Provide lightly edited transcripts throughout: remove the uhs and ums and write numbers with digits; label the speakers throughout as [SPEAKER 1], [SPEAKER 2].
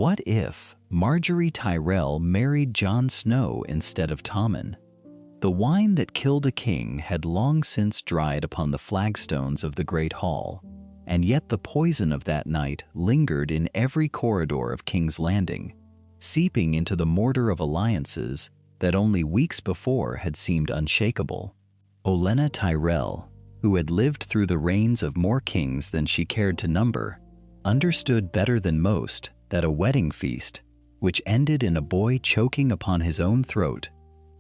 [SPEAKER 1] What if Margaery Tyrell married Jon Snow instead of Tommen? The wine that killed a king had long since dried upon the flagstones of the Great Hall, and yet the poison of that night lingered in every corridor of King's Landing, seeping into the mortar of alliances that only weeks before had seemed unshakable. Olenna Tyrell, who had lived through the reigns of more kings than she cared to number, understood better than most that a wedding feast, which ended in a boy choking upon his own throat,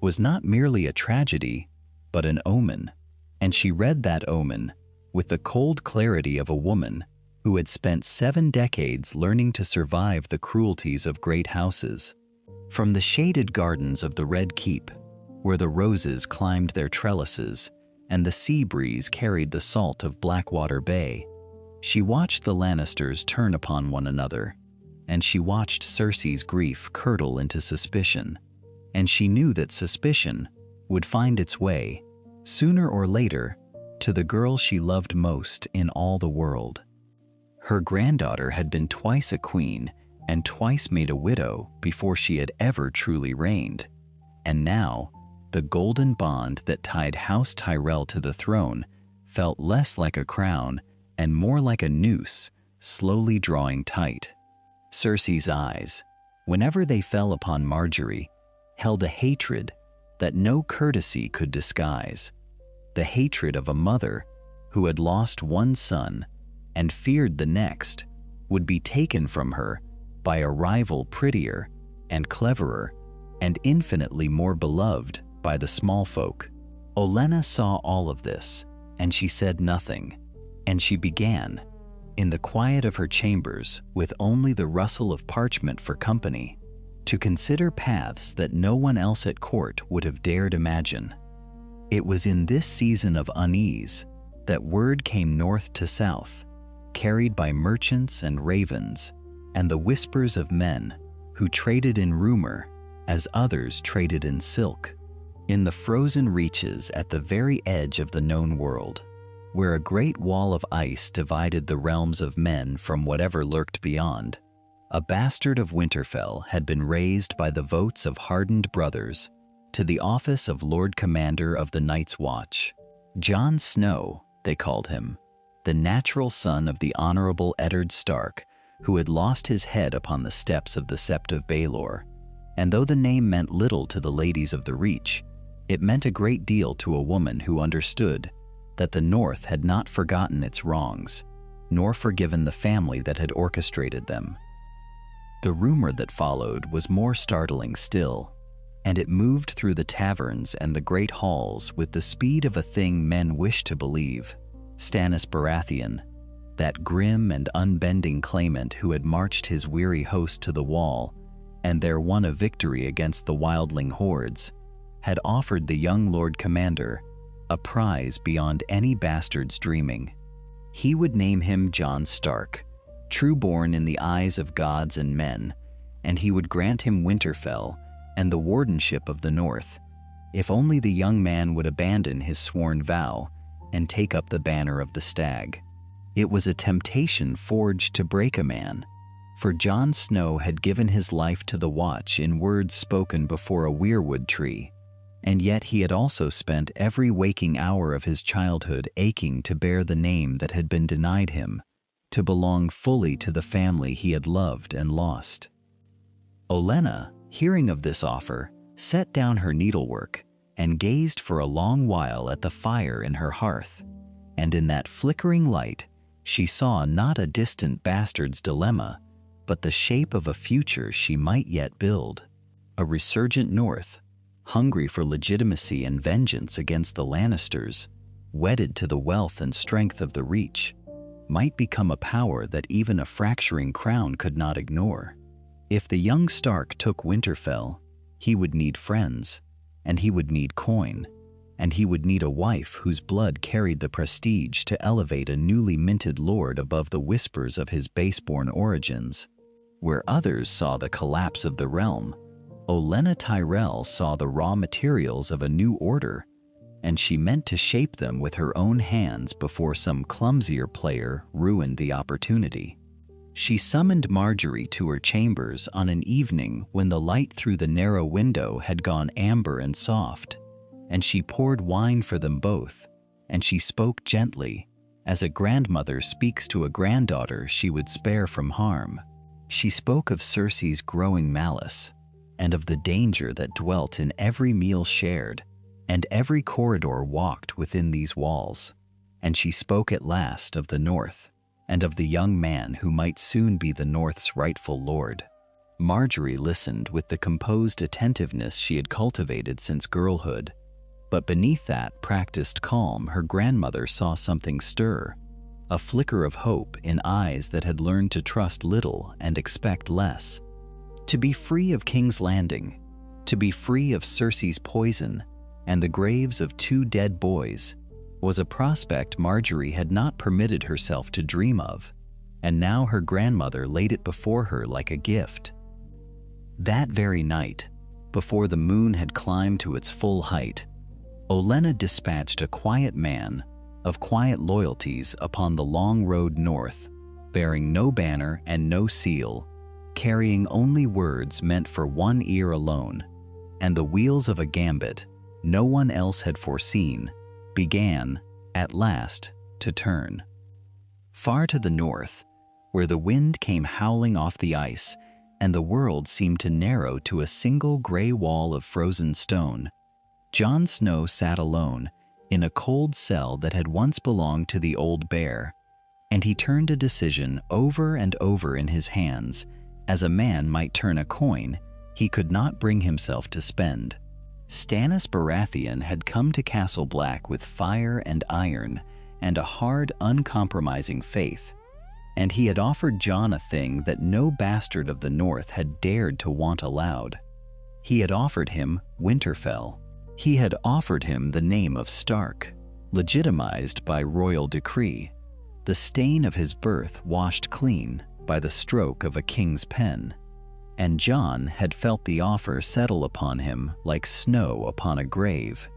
[SPEAKER 1] was not merely a tragedy, but an omen, and she read that omen with the cold clarity of a woman who had spent 7 decades learning to survive the cruelties of great houses. From the shaded gardens of the Red Keep, where the roses climbed their trellises and the sea breeze carried the salt of Blackwater Bay, she watched the Lannisters turn upon one another, and she watched Cersei's grief curdle into suspicion, and she knew that suspicion would find its way, sooner or later, to the girl she loved most in all the world. Her granddaughter had been twice a queen and twice made a widow before she had ever truly reigned, and now the golden bond that tied House Tyrell to the throne felt less like a crown and more like a noose slowly drawing tight. Cersei's eyes, whenever they fell upon Margaery, held a hatred that no courtesy could disguise, the hatred of a mother who had lost one son and feared the next would be taken from her by a rival prettier and cleverer and infinitely more beloved by the small folk. Olenna saw all of this, and she said nothing, and she began, in the quiet of her chambers with only the rustle of parchment for company, to consider paths that no one else at court would have dared imagine. It was in this season of unease that word came north to south, carried by merchants and ravens, and the whispers of men who traded in rumor as others traded in silk. In the frozen reaches at the very edge of the known world, where a great wall of ice divided the realms of men from whatever lurked beyond, a bastard of Winterfell had been raised by the votes of hardened brothers to the office of Lord Commander of the Night's Watch. Jon Snow, they called him, the natural son of the Honorable Eddard Stark, who had lost his head upon the steps of the Sept of Baelor. And though the name meant little to the ladies of the Reach, it meant a great deal to a woman who understood that the North had not forgotten its wrongs, nor forgiven the family that had orchestrated them. The rumor that followed was more startling still, and it moved through the taverns and the great halls with the speed of a thing men wished to believe. Stannis Baratheon, that grim and unbending claimant who had marched his weary host to the wall and there won a victory against the wildling hordes, had offered the young Lord Commander a prize beyond any bastard's dreaming. He would name him Jon Stark, true-born in the eyes of gods and men, and he would grant him Winterfell and the wardenship of the North, if only the young man would abandon his sworn vow and take up the banner of the Stag. It was a temptation forged to break a man, for Jon Snow had given his life to the Watch in words spoken before a weirwood tree, and yet he had also spent every waking hour of his childhood aching to bear the name that had been denied him, to belong fully to the family he had loved and lost. Olenna, hearing of this offer, set down her needlework and gazed for a long while at the fire in her hearth, and in that flickering light she saw not a distant bastard's dilemma, but the shape of a future she might yet build. A resurgent North, hungry for legitimacy and vengeance against the Lannisters, wedded to the wealth and strength of the Reach, might become a power that even a fracturing crown could not ignore. If the young Stark took Winterfell, he would need friends, and he would need coin, and he would need a wife whose blood carried the prestige to elevate a newly minted lord above the whispers of his baseborn origins. Where others saw the collapse of the realm, Olenna Tyrell saw the raw materials of a new order, and she meant to shape them with her own hands before some clumsier player ruined the opportunity. She summoned Margaery to her chambers on an evening when the light through the narrow window had gone amber and soft, and she poured wine for them both, and she spoke gently, as a grandmother speaks to a granddaughter she would spare from harm. She spoke of Cersei's growing malice, and of the danger that dwelt in every meal shared, and every corridor walked within these walls. And she spoke at last of the North, and of the young man who might soon be the North's rightful lord. Margaery listened with the composed attentiveness she had cultivated since girlhood, but beneath that practiced calm her grandmother saw something stir, a flicker of hope in eyes that had learned to trust little and expect less. To be free of King's Landing, to be free of Cersei's poison and the graves of 2 dead boys, was a prospect Margaery had not permitted herself to dream of, and now her grandmother laid it before her like a gift. That very night, before the moon had climbed to its full height, Olenna dispatched a quiet man of quiet loyalties upon the long road north, bearing no banner and no seal, carrying only words meant for one ear alone, and the wheels of a gambit no one else had foreseen began, at last, to turn. Far to the north, where the wind came howling off the ice and the world seemed to narrow to a single gray wall of frozen stone, Jon Snow sat alone in a cold cell that had once belonged to the old bear, and he turned a decision over and over in his hands, as a man might turn a coin he could not bring himself to spend. Stannis Baratheon had come to Castle Black with fire and iron and a hard, uncompromising faith, and he had offered Jon a thing that no bastard of the North had dared to want aloud. He had offered him Winterfell. He had offered him the name of Stark, legitimized by royal decree, the stain of his birth washed clean by the stroke of a king's pen. And Jon had felt the offer settle upon him like snow upon a grave,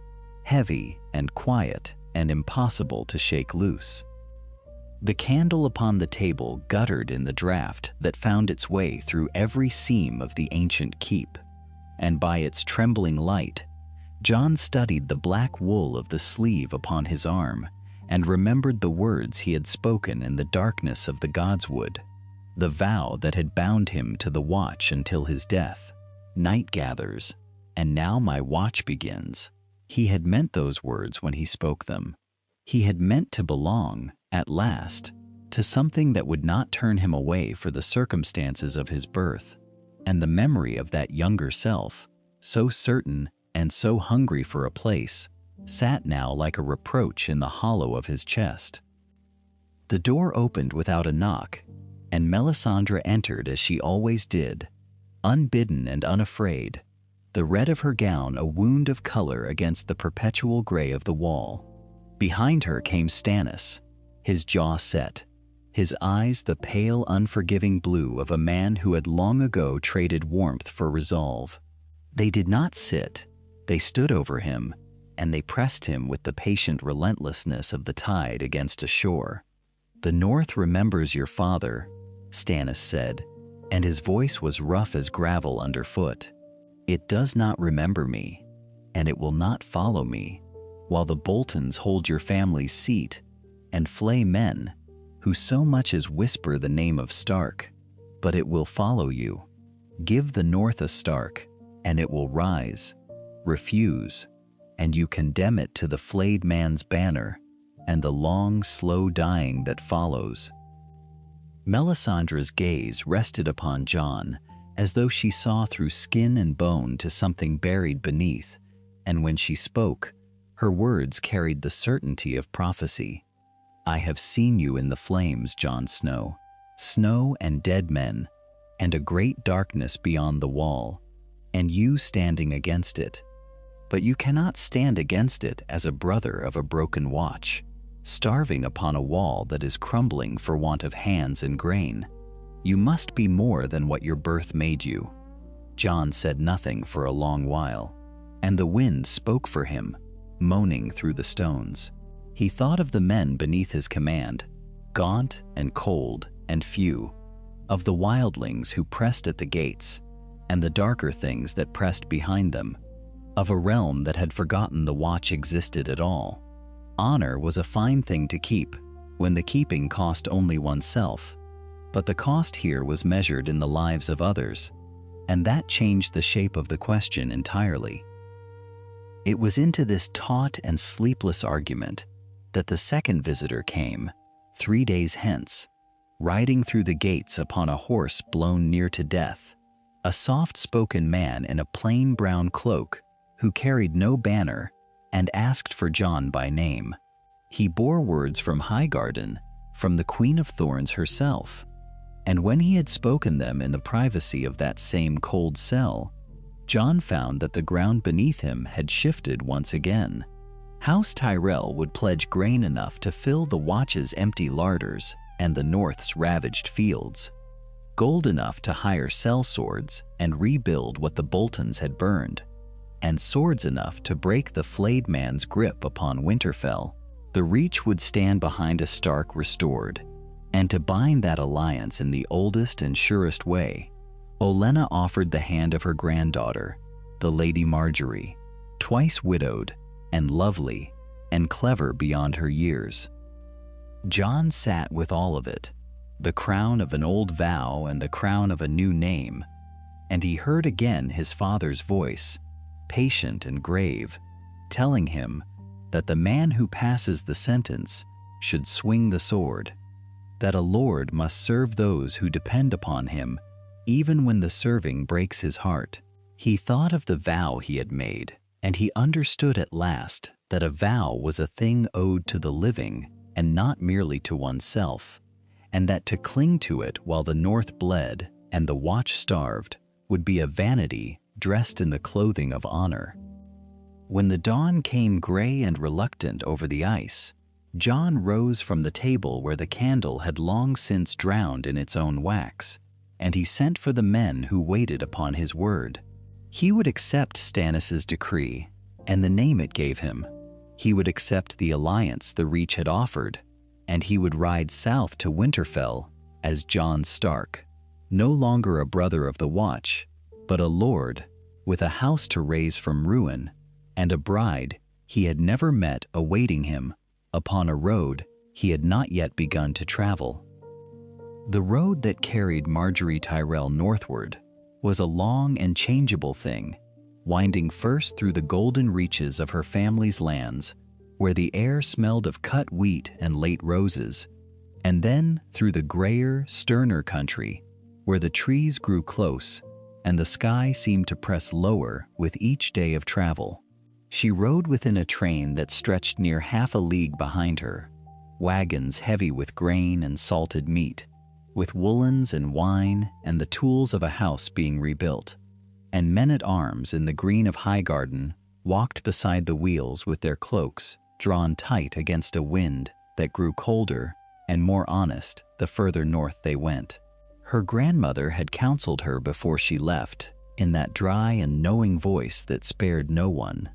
[SPEAKER 1] heavy and quiet and impossible to shake loose. The candle upon the table guttered in the draught that found its way through every seam of the ancient keep, and by its trembling light, Jon studied the black wool of the sleeve upon his arm and remembered the words he had spoken in the darkness of the godswood, the vow that had bound him to the watch until his death. Night gathers, and now my watch begins. He had meant those words when he spoke them. He had meant to belong, at last, to something that would not turn him away for the circumstances of his birth, and the memory of that younger self, so certain and so hungry for a place, sat now like a reproach in the hollow of his chest. The door opened without a knock, and Melisandre entered as she always did, unbidden and unafraid, the red of her gown a wound of color against the perpetual gray of the wall. Behind her came Stannis, his jaw set, his eyes the pale, unforgiving blue of a man who had long ago traded warmth for resolve. They did not sit, they stood over him, and they pressed him with the patient relentlessness of the tide against a shore. "The North remembers your father," Stannis said, and his voice was rough as gravel underfoot. "It does not remember me, and it will not follow me, while the Boltons hold your family's seat and flay men who so much as whisper the name of Stark, but it will follow you. Give the North a Stark, and it will rise. Refuse, and you condemn it to the flayed man's banner and the long, slow dying that follows." Melisandre's gaze rested upon Jon as though she saw through skin and bone to something buried beneath, and when she spoke, her words carried the certainty of prophecy. "I have seen you in the flames, Jon Snow, snow and dead men, and a great darkness beyond the wall, and you standing against it. But you cannot stand against it as a brother of a broken watch, starving upon a wall that is crumbling for want of hands and grain. You must be more than what your birth made you." Jon said nothing for a long while, and the wind spoke for him, moaning through the stones. He thought of the men beneath his command, gaunt and cold and few, of the wildlings who pressed at the gates, and the darker things that pressed behind them, of a realm that had forgotten the watch existed at all. Honor was a fine thing to keep, when the keeping cost only oneself, but the cost here was measured in the lives of others, and that changed the shape of the question entirely. It was into this taut and sleepless argument that the second visitor came, 3 days hence, riding through the gates upon a horse blown near to death, a soft-spoken man in a plain brown cloak who carried no banner and asked for Jon by name. He bore words from Highgarden, from the Queen of Thorns herself, and when he had spoken them in the privacy of that same cold cell, Jon found that the ground beneath him had shifted once again. House Tyrell would pledge grain enough to fill the Watch's empty larders and the North's ravaged fields, gold enough to hire sellswords and rebuild what the Boltons had burned, and swords enough to break the flayed man's grip upon Winterfell. The Reach would stand behind a Stark restored, and to bind that alliance in the oldest and surest way, Olenna offered the hand of her granddaughter, the Lady Margaery, twice widowed, and lovely, and clever beyond her years. Jon sat with all of it, the crown of an old vow and the crown of a new name, and he heard again his father's voice, patient and grave, telling him that the man who passes the sentence should swing the sword, that a lord must serve those who depend upon him, even when the serving breaks his heart. He thought of the vow he had made, and he understood at last that a vow was a thing owed to the living and not merely to oneself, and that to cling to it while the North bled and the Watch starved would be a vanity dressed in the clothing of honor. When the dawn came gray and reluctant over the ice, Jon rose from the table where the candle had long since drowned in its own wax, and he sent for the men who waited upon his word. He would accept Stannis's decree and the name it gave him. He would accept the alliance the Reach had offered, and he would ride south to Winterfell as Jon Stark, no longer a brother of the Watch, but a lord with a house to raise from ruin and a bride he had never met awaiting him upon a road he had not yet begun to travel. The road that carried Margaery Tyrell northward was a long and changeable thing, winding first through the golden reaches of her family's lands, where the air smelled of cut wheat and late roses, and then through the grayer, sterner country, where the trees grew close and the sky seemed to press lower with each day of travel. She rode within a train that stretched near half a league behind her, wagons heavy with grain and salted meat, with woolens and wine and the tools of a house being rebuilt, and men-at-arms in the green of Highgarden walked beside the wheels with their cloaks drawn tight against a wind that grew colder and more honest the further north they went. Her grandmother had counseled her before she left, in that dry and knowing voice that spared no one,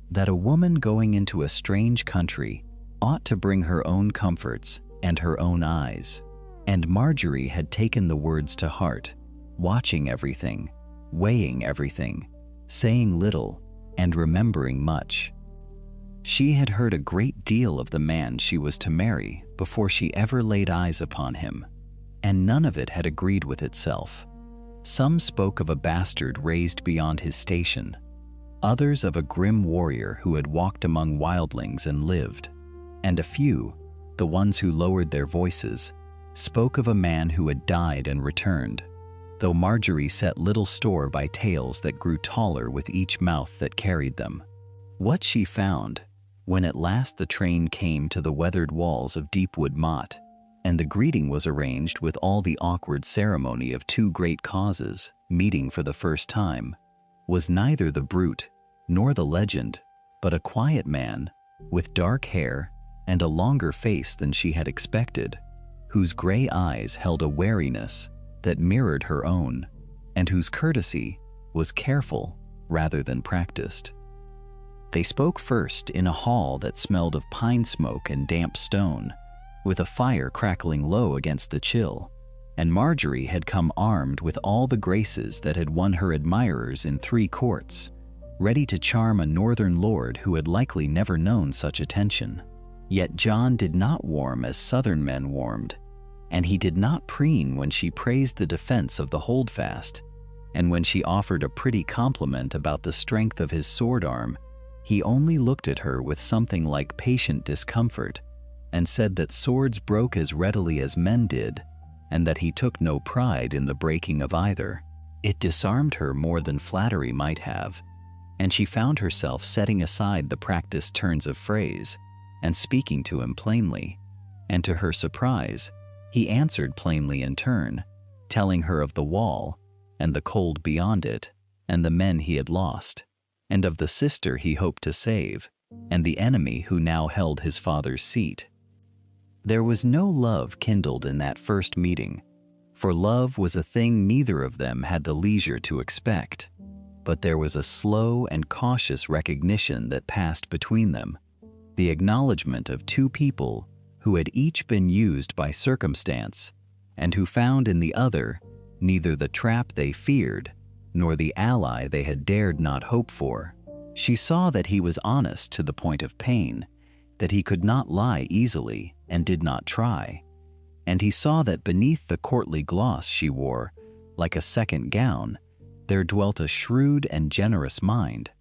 [SPEAKER 1] that a woman going into a strange country ought to bring her own comforts and her own eyes. And Margaery had taken the words to heart, watching everything, weighing everything, saying little, and remembering much. She had heard a great deal of the man she was to marry before she ever laid eyes upon him, and none of it had agreed with itself. Some spoke of a bastard raised beyond his station, others of a grim warrior who had walked among wildlings and lived, and a few, the ones who lowered their voices, spoke of a man who had died and returned, though Margaery set little store by tales that grew taller with each mouth that carried them. What she found, when at last the train came to the weathered walls of Deepwood Motte, and the greeting was arranged with all the awkward ceremony of two great causes meeting for the first time, was neither the brute nor the legend, but a quiet man with dark hair and a longer face than she had expected, whose gray eyes held a wariness that mirrored her own, and whose courtesy was careful rather than practiced. They spoke first in a hall that smelled of pine smoke and damp stone, with a fire crackling low against the chill, and Margaery had come armed with all the graces that had won her admirers in 3 courts, ready to charm a northern lord who had likely never known such attention. Yet Jon did not warm as southern men warmed, and he did not preen when she praised the defense of the holdfast, and when she offered a pretty compliment about the strength of his sword arm, he only looked at her with something like patient discomfort and said that swords broke as readily as men did, and that he took no pride in the breaking of either. It disarmed her more than flattery might have, and she found herself setting aside the practiced turns of phrase and speaking to him plainly, and to her surprise, he answered plainly in turn, telling her of the wall, and the cold beyond it, and the men he had lost, and of the sister he hoped to save, and the enemy who now held his father's seat. There was no love kindled in that first meeting, for love was a thing neither of them had the leisure to expect, but there was a slow and cautious recognition that passed between them, the acknowledgement of 2 people who had each been used by circumstance, and who found in the other neither the trap they feared nor the ally they had dared not hope for. She saw that he was honest to the point of pain, that he could not lie easily and did not try, and he saw that beneath the courtly gloss she wore, like a second gown, there dwelt a shrewd and generous mind,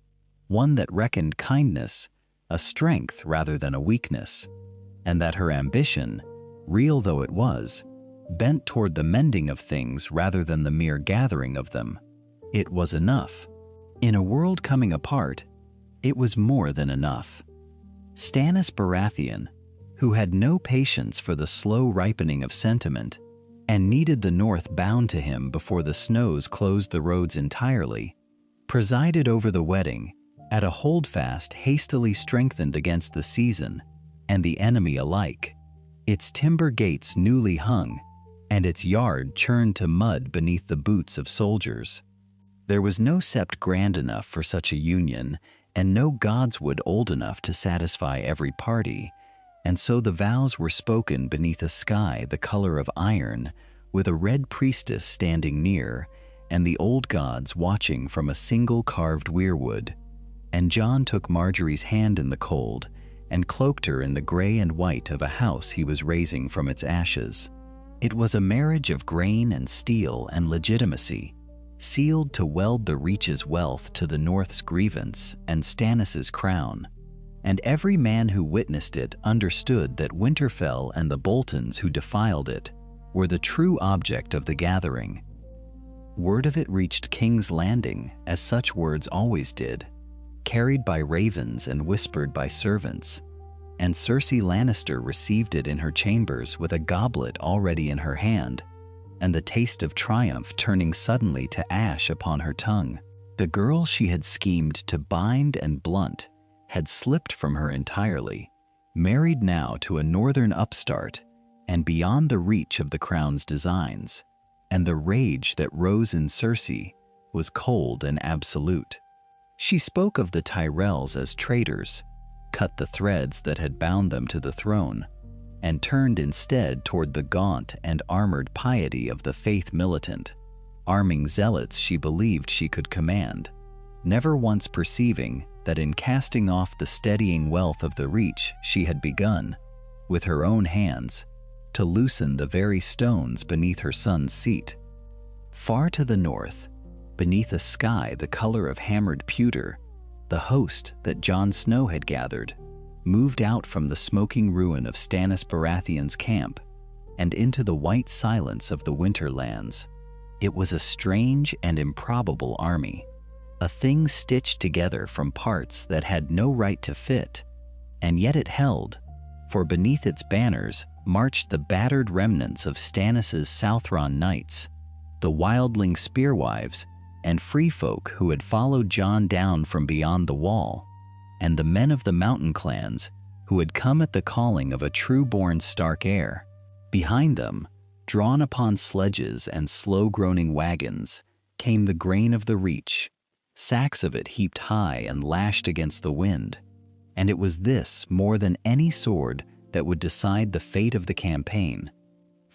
[SPEAKER 1] one that reckoned kindness a strength rather than a weakness, and that her ambition, real though it was, bent toward the mending of things rather than the mere gathering of them. It was enough. In a world coming apart, it was more than enough. Stannis Baratheon, who had no patience for the slow ripening of sentiment and needed the north bound to him before the snows closed the roads entirely, presided over the wedding at a holdfast hastily strengthened against the season and the enemy alike, its timber gates newly hung, and its yard churned to mud beneath the boots of soldiers. There was no sept grand enough for such a union, and no godswood old enough to satisfy every party, and so the vows were spoken beneath a sky the color of iron, with a red priestess standing near, and the old gods watching from a single carved weirwood. And Jon took Margaery's hand in the cold, and cloaked her in the gray and white of a house he was raising from its ashes. It was a marriage of grain and steel and legitimacy, sealed to weld the Reach's wealth to the North's grievance and Stannis's crown, and every man who witnessed it understood that Winterfell and the Boltons who defiled it were the true object of the gathering. Word of it reached King's Landing, as such words always did, carried by ravens and whispered by servants, and Cersei Lannister received it in her chambers with a goblet already in her hand, and the taste of triumph turning suddenly to ash upon her tongue. The girl she had schemed to bind and blunt had slipped from her entirely, married now to a northern upstart and beyond the reach of the crown's designs, and the rage that rose in Cersei was cold and absolute. She spoke of the Tyrells as traitors, cut the threads that had bound them to the throne, and turned instead toward the gaunt and armored piety of the faith militant, arming zealots she believed she could command, never once perceiving that in casting off the steadying wealth of the Reach she had begun, with her own hands, to loosen the very stones beneath her son's seat. Far to the north, beneath a sky the color of hammered pewter, the host that Jon Snow had gathered moved out from the smoking ruin of Stannis Baratheon's camp and into the white silence of the Winterlands. It was a strange and improbable army, a thing stitched together from parts that had no right to fit, and yet it held, for beneath its banners marched the battered remnants of Stannis's Southron knights, the wildling spearwives and free folk who had followed Jon down from beyond the wall, and the men of the mountain clans who had come at the calling of a true-born Stark heir. Behind them, drawn upon sledges and slow-groaning wagons, came the grain of the Reach, sacks of it heaped high and lashed against the wind, and it was this more than any sword that would decide the fate of the campaign.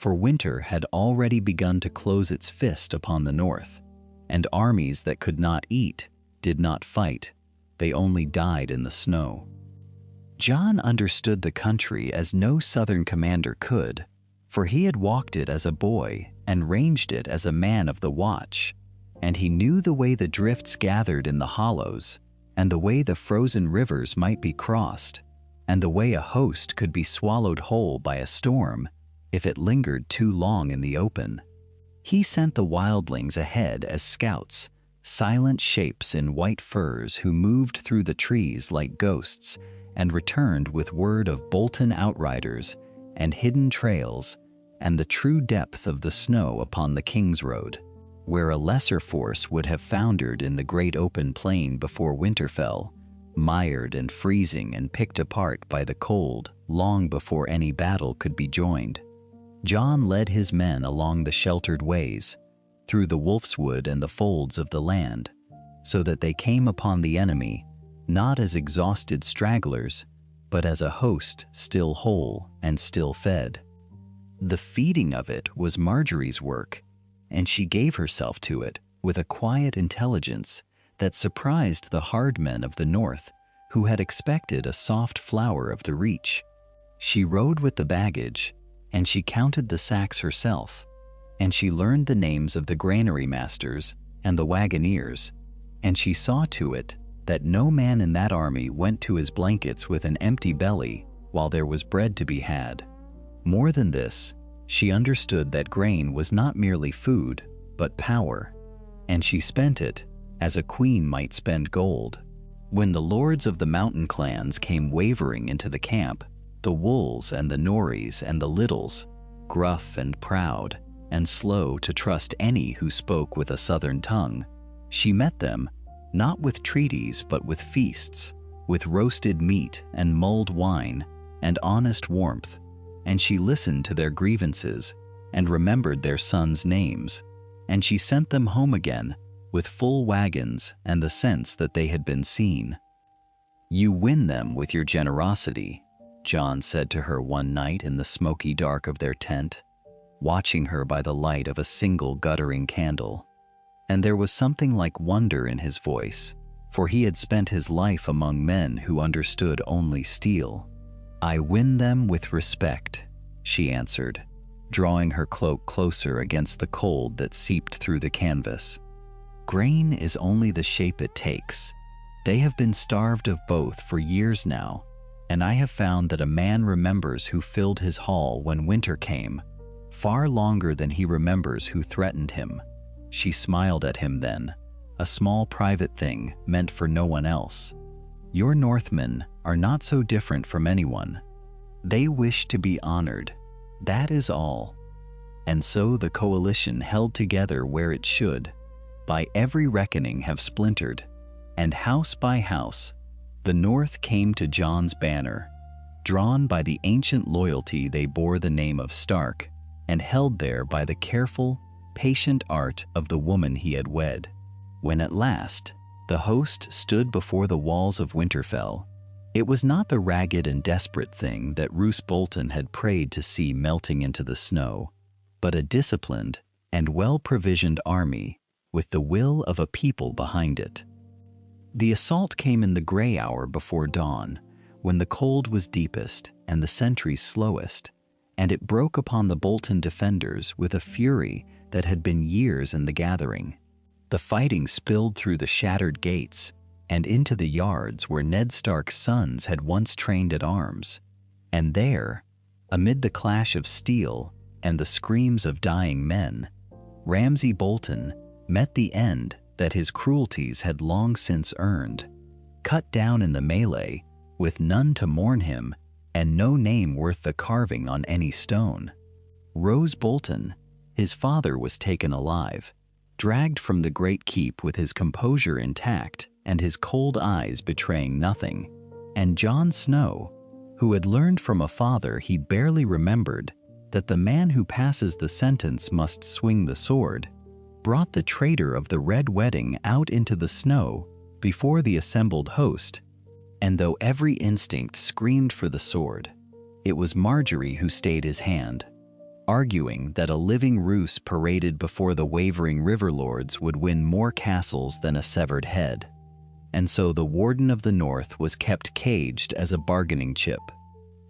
[SPEAKER 1] for winter had already begun to close its fist upon the north, and armies that could not eat did not fight, they only died in the snow. Jon understood the country as no southern commander could, for he had walked it as a boy and ranged it as a man of the watch, and he knew the way the drifts gathered in the hollows, and the way the frozen rivers might be crossed, and the way a host could be swallowed whole by a storm if it lingered too long in the open. He sent the wildlings ahead as scouts, silent shapes in white furs who moved through the trees like ghosts and returned with word of Bolton outriders and hidden trails and the true depth of the snow upon the King's Road, where a lesser force would have foundered in the great open plain before Winterfell, mired and freezing and picked apart by the cold long before any battle could be joined. Jon led his men along the sheltered ways, through the wolfswood and the folds of the land, so that they came upon the enemy not as exhausted stragglers, but as a host still whole and still fed. The feeding of it was Margaery's work, and she gave herself to it with a quiet intelligence that surprised the hard men of the north who had expected a soft flower of the reach. She rode with the baggage, and she counted the sacks herself, and she learned the names of the granary masters and the wagoneers, and she saw to it that no man in that army went to his blankets with an empty belly while there was bread to be had. More than this, she understood that grain was not merely food, but power, and she spent it as a queen might spend gold. When the lords of the mountain clans came wavering into the camp, the Wolves and the Norries and the Littles, gruff and proud, and slow to trust any who spoke with a southern tongue, she met them, not with treaties but with feasts, with roasted meat and mulled wine and honest warmth, and she listened to their grievances and remembered their sons' names, and she sent them home again with full wagons and the sense that they had been seen. "You win them with your generosity," Jon said to her one night in the smoky dark of their tent, watching her by the light of a single guttering candle. And there was something like wonder in his voice, for he had spent his life among men who understood only steel. "I win them with respect," she answered, drawing her cloak closer against the cold that seeped through the canvas. "Grain is only the shape it takes. They have been starved of both for years now, and I have found that a man remembers who filled his hall when winter came, far longer than he remembers who threatened him." She smiled at him then, a small private thing meant for no one else. "Your Northmen are not so different from anyone. They wish to be honored, that is all." And so the coalition held together where it should, by every reckoning have splintered, and house by house, the North came to Jon's banner, drawn by the ancient loyalty they bore the name of Stark, and held there by the careful, patient art of the woman he had wed. When at last the host stood before the walls of Winterfell, it was not the ragged and desperate thing that Roose Bolton had prayed to see melting into the snow, but a disciplined and well-provisioned army with the will of a people behind it. The assault came in the gray hour before dawn, when the cold was deepest and the sentries slowest, and it broke upon the Bolton defenders with a fury that had been years in the gathering. The fighting spilled through the shattered gates and into the yards where Ned Stark's sons had once trained at arms, and there, amid the clash of steel and the screams of dying men, Ramsay Bolton met the end that his cruelties had long since earned, cut down in the melee, with none to mourn him and no name worth the carving on any stone. Roose Bolton, his father, was taken alive, dragged from the great keep with his composure intact and his cold eyes betraying nothing, and Jon Snow, who had learned from a father he barely remembered that the man who passes the sentence must swing the sword, brought the traitor of the Red Wedding out into the snow before the assembled host, and though every instinct screamed for the sword, it was Margaery who stayed his hand. arguing that a living Roose paraded before the wavering river lords would win more castles than a severed head. And so the Warden of the North was kept caged as a bargaining chip,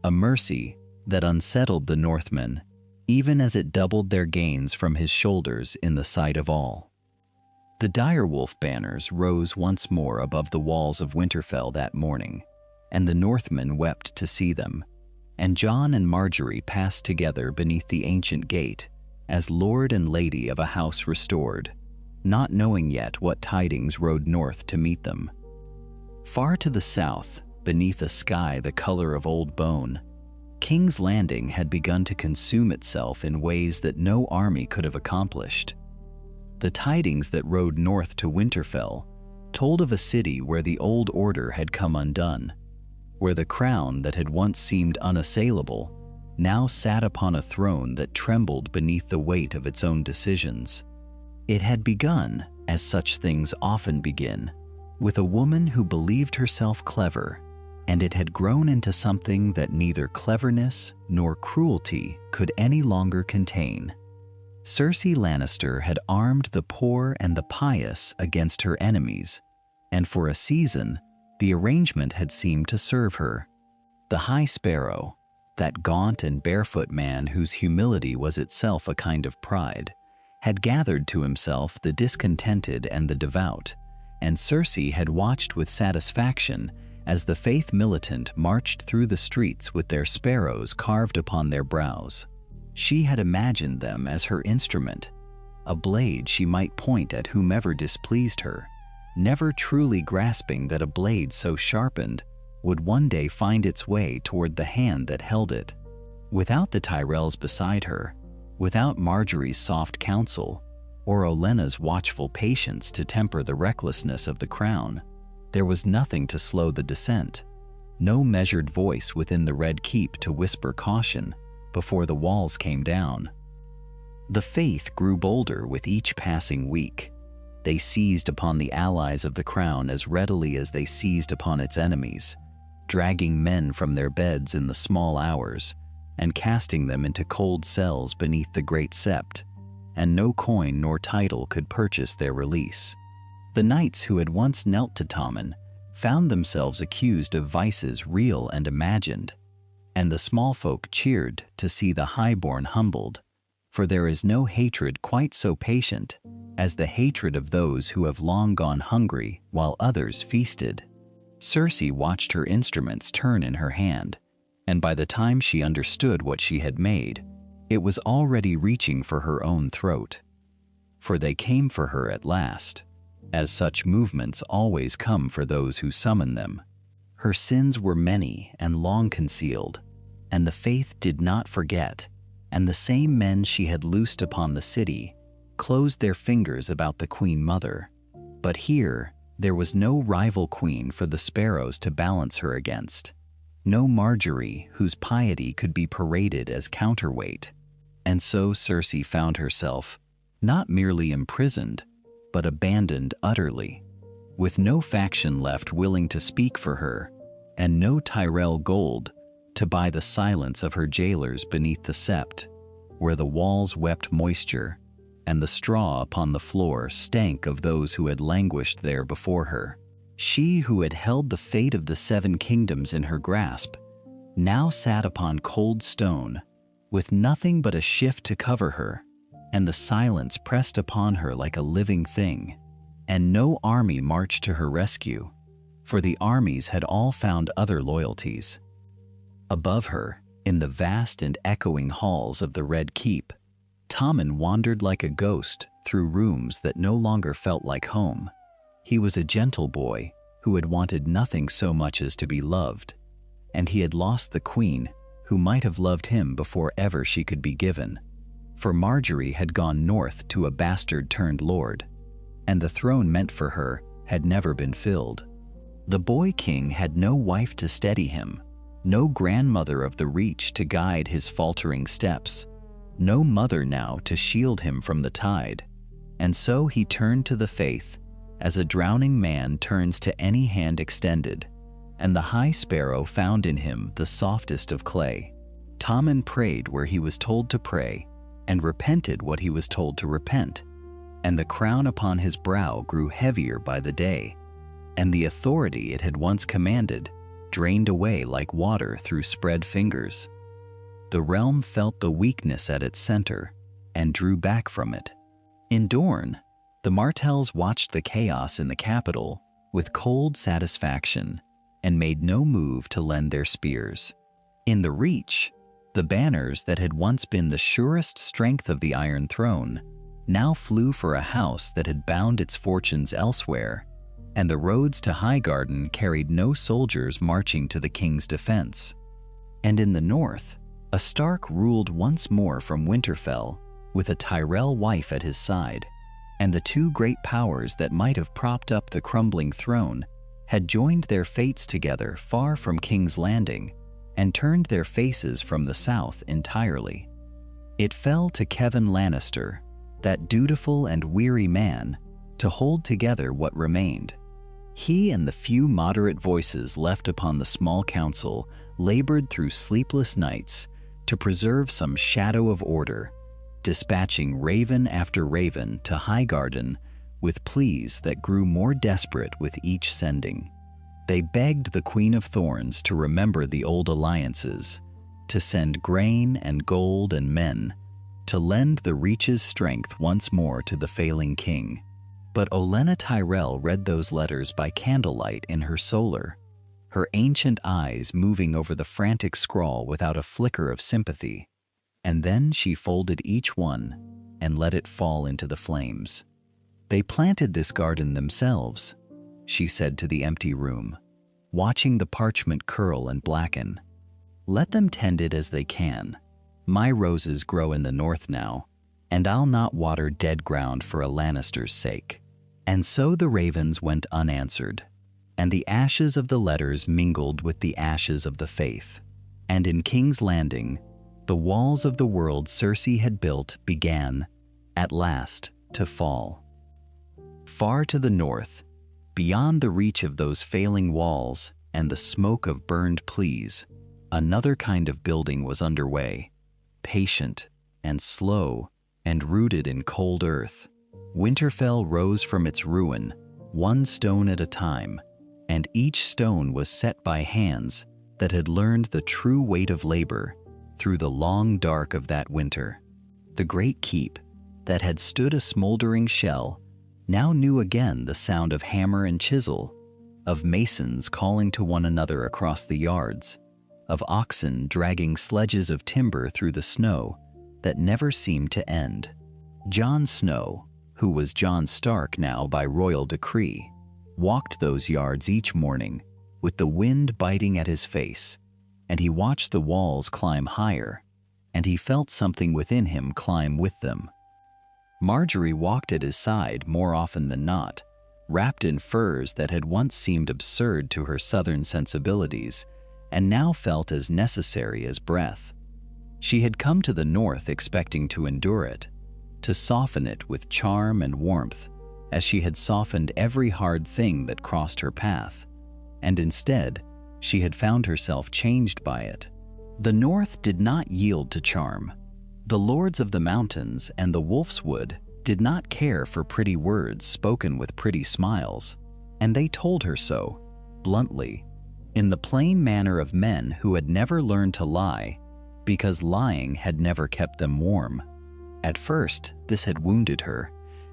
[SPEAKER 1] a mercy that unsettled the Northmen, even as it doubled their gains from his shoulders in the sight of all. The direwolf banners rose once more above the walls of Winterfell that morning, and the Northmen wept to see them, and Jon and Margaery passed together beneath the ancient gate, as lord and lady of a house restored, not knowing yet what tidings rode north to meet them. Far to the south, beneath a sky the color of old bone, King's Landing had begun to consume itself in ways that no army could have accomplished. The tidings that rode north to Winterfell told of a city where the old order had come undone, where the crown that had once seemed unassailable now sat upon a throne that trembled beneath the weight of its own decisions. It had begun, as such things often begin, with a woman who believed herself clever, and it had grown into something that neither cleverness nor cruelty could any longer contain. Cersei Lannister had armed the poor and the pious against her enemies, and for a season, the arrangement had seemed to serve her. The High Sparrow, that gaunt and barefoot man whose humility was itself a kind of pride, had gathered to himself the discontented and the devout, and Cersei had watched with satisfaction as the faith militant marched through the streets with their sparrows carved upon their brows. She had imagined them as her instrument, a blade she might point at whomever displeased her, never truly grasping that a blade so sharpened would one day find its way toward the hand that held it. Without the Tyrells beside her, without Margaery's soft counsel, or Olenna's watchful patience to temper the recklessness of the crown, there was nothing to slow the descent, no measured voice within the Red Keep to whisper caution before the walls came down. The faith grew bolder with each passing week. They seized upon the allies of the crown as readily as they seized upon its enemies, dragging men from their beds in the small hours and casting them into cold cells beneath the great sept, and no coin nor title could purchase their release. The knights who had once knelt to Tommen found themselves accused of vices real and imagined, and the small folk cheered to see the highborn humbled, for there is no hatred quite so patient as the hatred of those who have long gone hungry while others feasted. Cersei watched her instruments turn in her hand, and by the time she understood what she had made, it was already reaching for her own throat. For they came for her at last, as such movements always come for those who summon them. Her sins were many and long concealed, and the faith did not forget, and the same men she had loosed upon the city closed their fingers about the Queen Mother. But here there was no rival queen for the sparrows to balance her against, no Margaery whose piety could be paraded as counterweight. And so Cersei found herself not merely imprisoned, but abandoned utterly, with no faction left willing to speak for her, and no Tyrell gold to buy the silence of her jailers beneath the sept, where the walls wept moisture, and the straw upon the floor stank of those who had languished there before her. She who had held the fate of the 7 kingdoms in her grasp now sat upon cold stone, with nothing but a shift to cover her, and the silence pressed upon her like a living thing, and no army marched to her rescue, for the armies had all found other loyalties. Above her, in the vast and echoing halls of the Red Keep, Tommen wandered like a ghost through rooms that no longer felt like home. He was a gentle boy who had wanted nothing so much as to be loved, and he had lost the queen who might have loved him before ever she could be given. For Margaery had gone north to a bastard-turned lord, and the throne meant for her had never been filled. The boy king had no wife to steady him, no grandmother of the Reach to guide his faltering steps, no mother now to shield him from the tide, and so he turned to the faith as a drowning man turns to any hand extended, and the High Sparrow found in him the softest of clay. Tommen prayed where he was told to pray, and repented what he was told to repent, and the crown upon his brow grew heavier by the day, and the authority it had once commanded drained away like water through spread fingers. The realm felt the weakness at its center and drew back from it. In Dorne, the Martells watched the chaos in the capital with cold satisfaction and made no move to lend their spears. In the Reach, the banners that had once been the surest strength of the Iron Throne now flew for a house that had bound its fortunes elsewhere, and the roads to Highgarden carried no soldiers marching to the king's defense. And in the north, a Stark ruled once more from Winterfell, with a Tyrell wife at his side, and the two great powers that might have propped up the crumbling throne had joined their fates together far from King's Landing and turned their faces from the south entirely. It fell to Kevan Lannister, that dutiful and weary man, to hold together what remained. He and the few moderate voices left upon the small council labored through sleepless nights to preserve some shadow of order, dispatching raven after raven to Highgarden with pleas that grew more desperate with each sending. They begged the Queen of Thorns to remember the old alliances, to send grain and gold and men, to lend the Reach's strength once more to the failing king. But Olenna Tyrell read those letters by candlelight in her solar, her ancient eyes moving over the frantic scrawl without a flicker of sympathy, and then she folded each one and let it fall into the flames. "They planted this garden themselves," she said to the empty room, watching the parchment curl and blacken. "Let them tend it as they can. My roses grow in the north now, and I'll not water dead ground for a Lannister's sake." And so the ravens went unanswered, and the ashes of the letters mingled with the ashes of the faith. And in King's Landing, the walls of the world Cersei had built began, at last, to fall. Far to the north, beyond the reach of those failing walls and the smoke of burned pleas, another kind of building was underway, patient and slow and rooted in cold earth. Winterfell rose from its ruin, one stone at a time, and each stone was set by hands that had learned the true weight of labor through the long dark of that winter. The great keep, that had stood a smoldering shell, now knew again the sound of hammer and chisel, of masons calling to one another across the yards, of oxen dragging sledges of timber through the snow that never seemed to end. Jon Snow, who was Jon Stark now by royal decree, walked those yards each morning with the wind biting at his face, and he watched the walls climb higher, and he felt something within him climb with them. Margaery walked at his side more often than not, wrapped in furs that had once seemed absurd to her southern sensibilities and now felt as necessary as breath. She had come to the north expecting to endure it, to soften it with charm and warmth, as she had softened every hard thing that crossed her path, and instead, she had found herself changed by it. The north did not yield to charm. The lords of the mountains and the wolfswood did not care for pretty words spoken with pretty smiles, and they told her so, bluntly, in the plain manner of men who had never learned to lie, because lying had never kept them warm. At first, this had wounded her,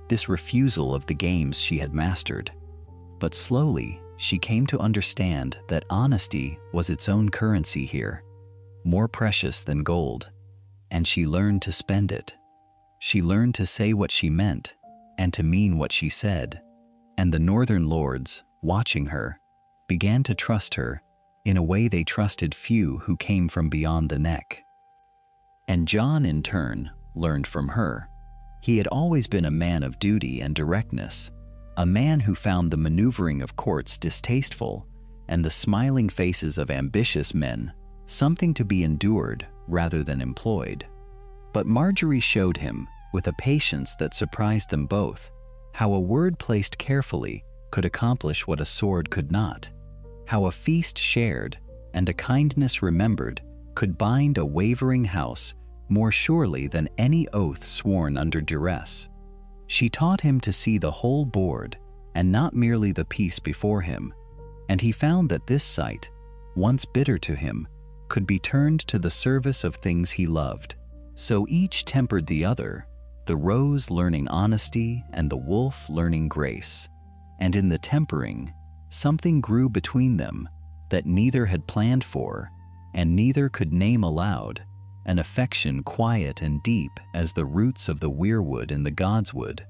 [SPEAKER 1] this refusal of the games she had mastered. But slowly, she came to understand that honesty was its own currency here, more precious than gold, and she learned to spend it. She learned to say what she meant and to mean what she said, and the northern lords, watching her, began to trust her in a way they trusted few who came from beyond the neck. And Jon, in turn, learned from her. He had always been a man of duty and directness, a man who found the maneuvering of courts distasteful and the smiling faces of ambitious men something to be endured rather than employed. But Margaery showed him, with a patience that surprised them both, how a word placed carefully could accomplish what a sword could not, how a feast shared and a kindness remembered could bind a wavering house more surely than any oath sworn under duress. She taught him to see the whole board and not merely the piece before him, and he found that this sight, once bitter to him, could be turned to the service of things he loved. So each tempered the other, the rose learning honesty and the wolf learning grace. And in the tempering, something grew between them that neither had planned for and neither could name aloud, an affection quiet and deep as the roots of the weirwood in the godswood,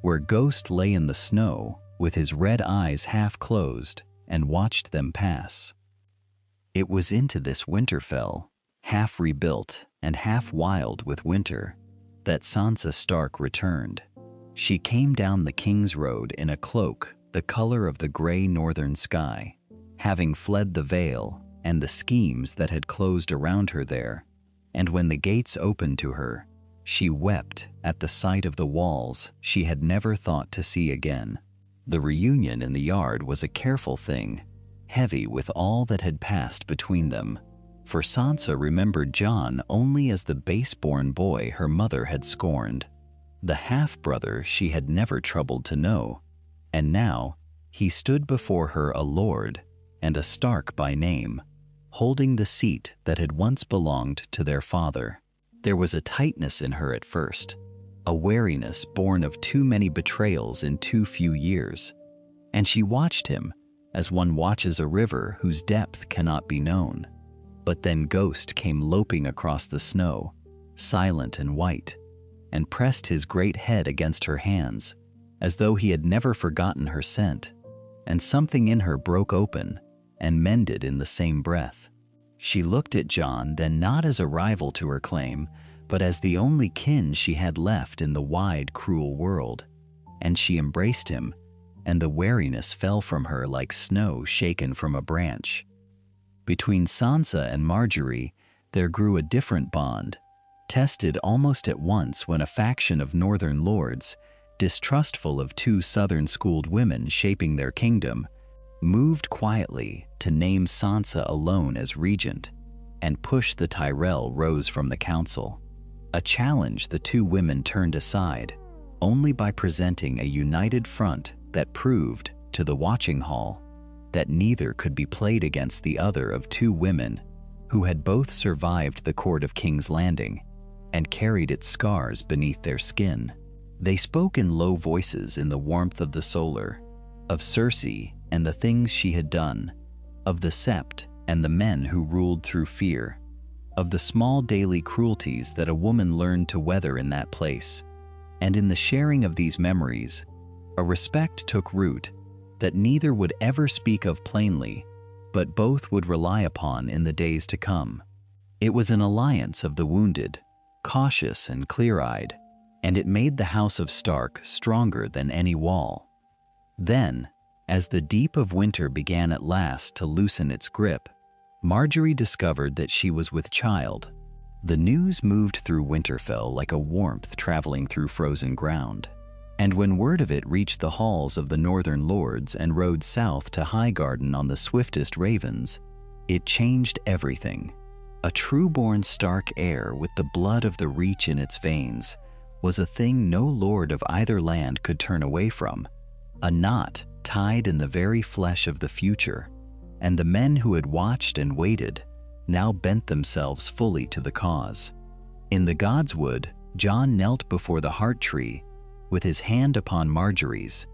[SPEAKER 1] where Ghost lay in the snow with his red eyes half closed and watched them pass. It was into this Winterfell, half rebuilt and half wild with winter, that Sansa Stark returned. She came down the King's Road in a cloak the color of the gray northern sky, having fled the veil and the schemes that had closed around her there. And when the gates opened to her, she wept at the sight of the walls she had never thought to see again. The reunion in the yard was a careful thing, heavy with all that had passed between them, for Sansa remembered Jon only as the base-born boy her mother had scorned, the half-brother she had never troubled to know, and now he stood before her a lord and a Stark by name, holding the seat that had once belonged to their father. There was a tightness in her at first, a wariness born of too many betrayals in too few years, and she watched him as one watches a river whose depth cannot be known. But then Ghost came loping across the snow, silent and white, and pressed his great head against her hands, as though he had never forgotten her scent, and something in her broke open and mended in the same breath. She looked at Jon then not as a rival to her claim, but as the only kin she had left in the wide, cruel world, and she embraced him, and the wariness fell from her like snow shaken from a branch. Between Sansa and Margaery there grew a different bond, tested almost at once when a faction of northern lords, distrustful of two southern-schooled women shaping their kingdom, moved quietly to name Sansa alone as regent, and push the Tyrell rose from the council. A challenge the two women turned aside, only by presenting a united front that proved, to the watching hall, that neither could be played against the other of two women who had both survived the court of King's Landing and carried its scars beneath their skin. They spoke in low voices in the warmth of the solar, of Cersei and the things she had done, of the Sept and the men who ruled through fear, of the small daily cruelties that a woman learned to weather in that place. And in the sharing of these memories, a respect took root that neither would ever speak of plainly, but both would rely upon in the days to come. It was an alliance of the wounded, cautious and clear-eyed, and it made the House of Stark stronger than any wall. Then, as the deep of winter began at last to loosen its grip, Margaery discovered that she was with child. The news moved through Winterfell like a warmth traveling through frozen ground. And when word of it reached the halls of the northern lords and rode south to Highgarden on the swiftest ravens, it changed everything. A true-born Stark heir with the blood of the Reach in its veins was a thing no lord of either land could turn away from, a knot tied in the very flesh of the future, and the men who had watched and waited now bent themselves fully to the cause. In the godswood, Jon knelt before the heart tree with his hand upon Margaery's,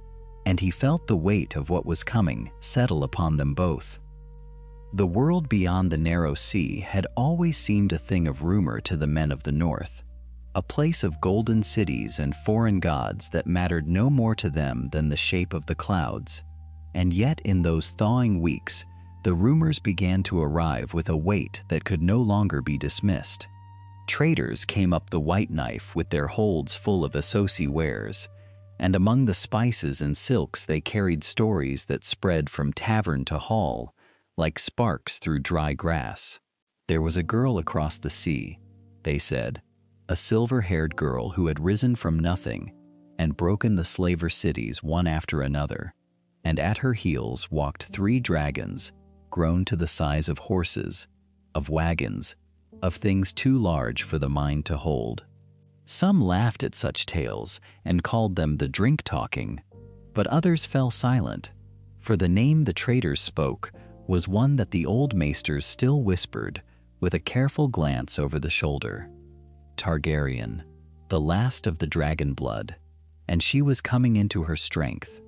[SPEAKER 1] and he felt the weight of what was coming settle upon them both. The world beyond the narrow sea had always seemed a thing of rumor to the men of the north, a place of golden cities and foreign gods that mattered no more to them than the shape of the clouds. And yet in those thawing weeks, the rumors began to arrive with a weight that could no longer be dismissed. Traders came up the White Knife with their holds full of Associ wares, and among the spices and silks they carried stories that spread from tavern to hall, like sparks through dry grass. There was a girl across the sea, they said, a silver-haired girl who had risen from nothing and broken the slaver cities one after another, and at her heels walked 3 dragons grown to the size of horses, of wagons, of things too large for the mind to hold. Some laughed at such tales and called them the drink-talking, but others fell silent, for the name the traders spoke was one that the old maesters still whispered with a careful glance over the shoulder. Targaryen, the last of the dragon blood, and she was coming into her strength.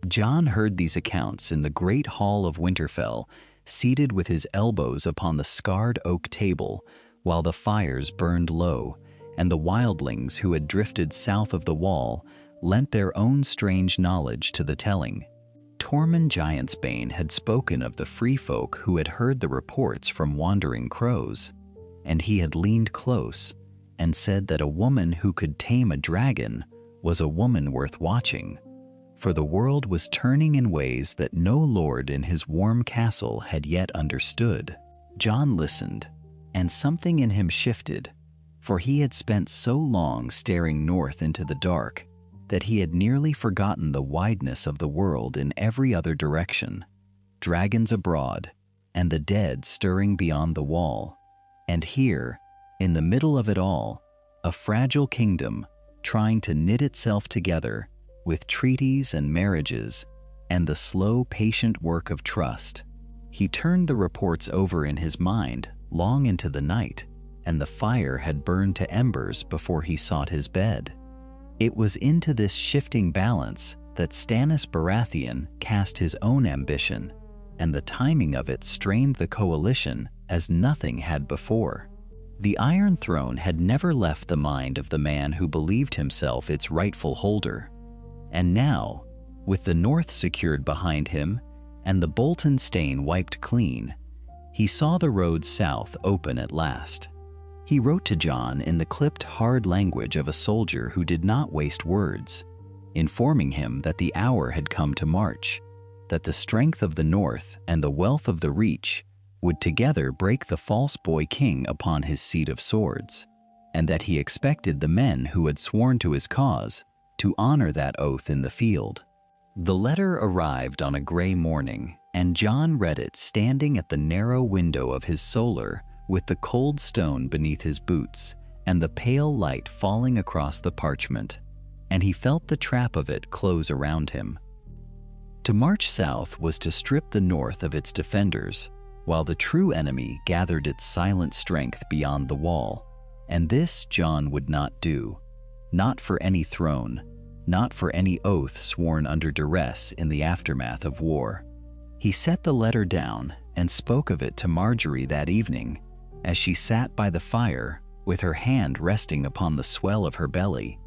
[SPEAKER 1] Jon heard these accounts in the great hall of Winterfell, seated with his elbows upon the scarred oak table while the fires burned low, and the wildlings who had drifted south of the wall lent their own strange knowledge to the telling. Tormund Giantsbane had spoken of the free folk who had heard the reports from wandering crows, and he had leaned close and said that a woman who could tame a dragon was a woman worth watching, for the world was turning in ways that no lord in his warm castle had yet understood. Jon listened, and something in him shifted, for he had spent so long staring north into the dark that he had nearly forgotten the wideness of the world in every other direction. Dragons abroad, and the dead stirring beyond the wall. And here, in the middle of it all, a fragile kingdom trying to knit itself together with treaties and marriages and the slow, patient work of trust. He turned the reports over in his mind long into the night, and the fire had burned to embers before he sought his bed. It was into this shifting balance that Stannis Baratheon cast his own ambition, and the timing of it strained the coalition as nothing had before. The Iron Throne had never left the mind of the man who believed himself its rightful holder. And now, with the North secured behind him and the Bolton stain wiped clean, he saw the road south open at last. He wrote to Jon in the clipped, hard language of a soldier who did not waste words, informing him that the hour had come to march, that the strength of the North and the wealth of the Reach would together break the false boy king upon his seat of swords, and that he expected the men who had sworn to his cause to honor that oath in the field. The letter arrived on a gray morning, and Jon read it standing at the narrow window of his solar with the cold stone beneath his boots and the pale light falling across the parchment, and he felt the trap of it close around him. To march south was to strip the North of its defenders, while the true enemy gathered its silent strength beyond the wall, and this Jon would not do, not for any throne, not for any oath sworn under duress in the aftermath of war. He set the letter down and spoke of it to Margaery that evening, as she sat by the fire with her hand resting upon the swell of her belly,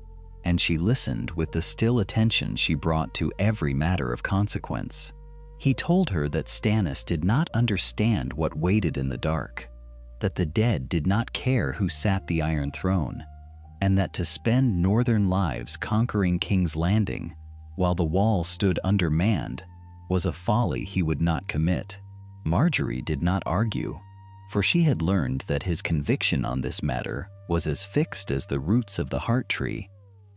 [SPEAKER 1] and she listened with the still attention she brought to every matter of consequence. He told her that Stannis did not understand what waited in the dark, that the dead did not care who sat the Iron Throne, and that to spend northern lives conquering King's Landing while the wall stood undermanned was a folly he would not commit. Margaery did not argue, for she had learned that his conviction on this matter was as fixed as the roots of the heart tree,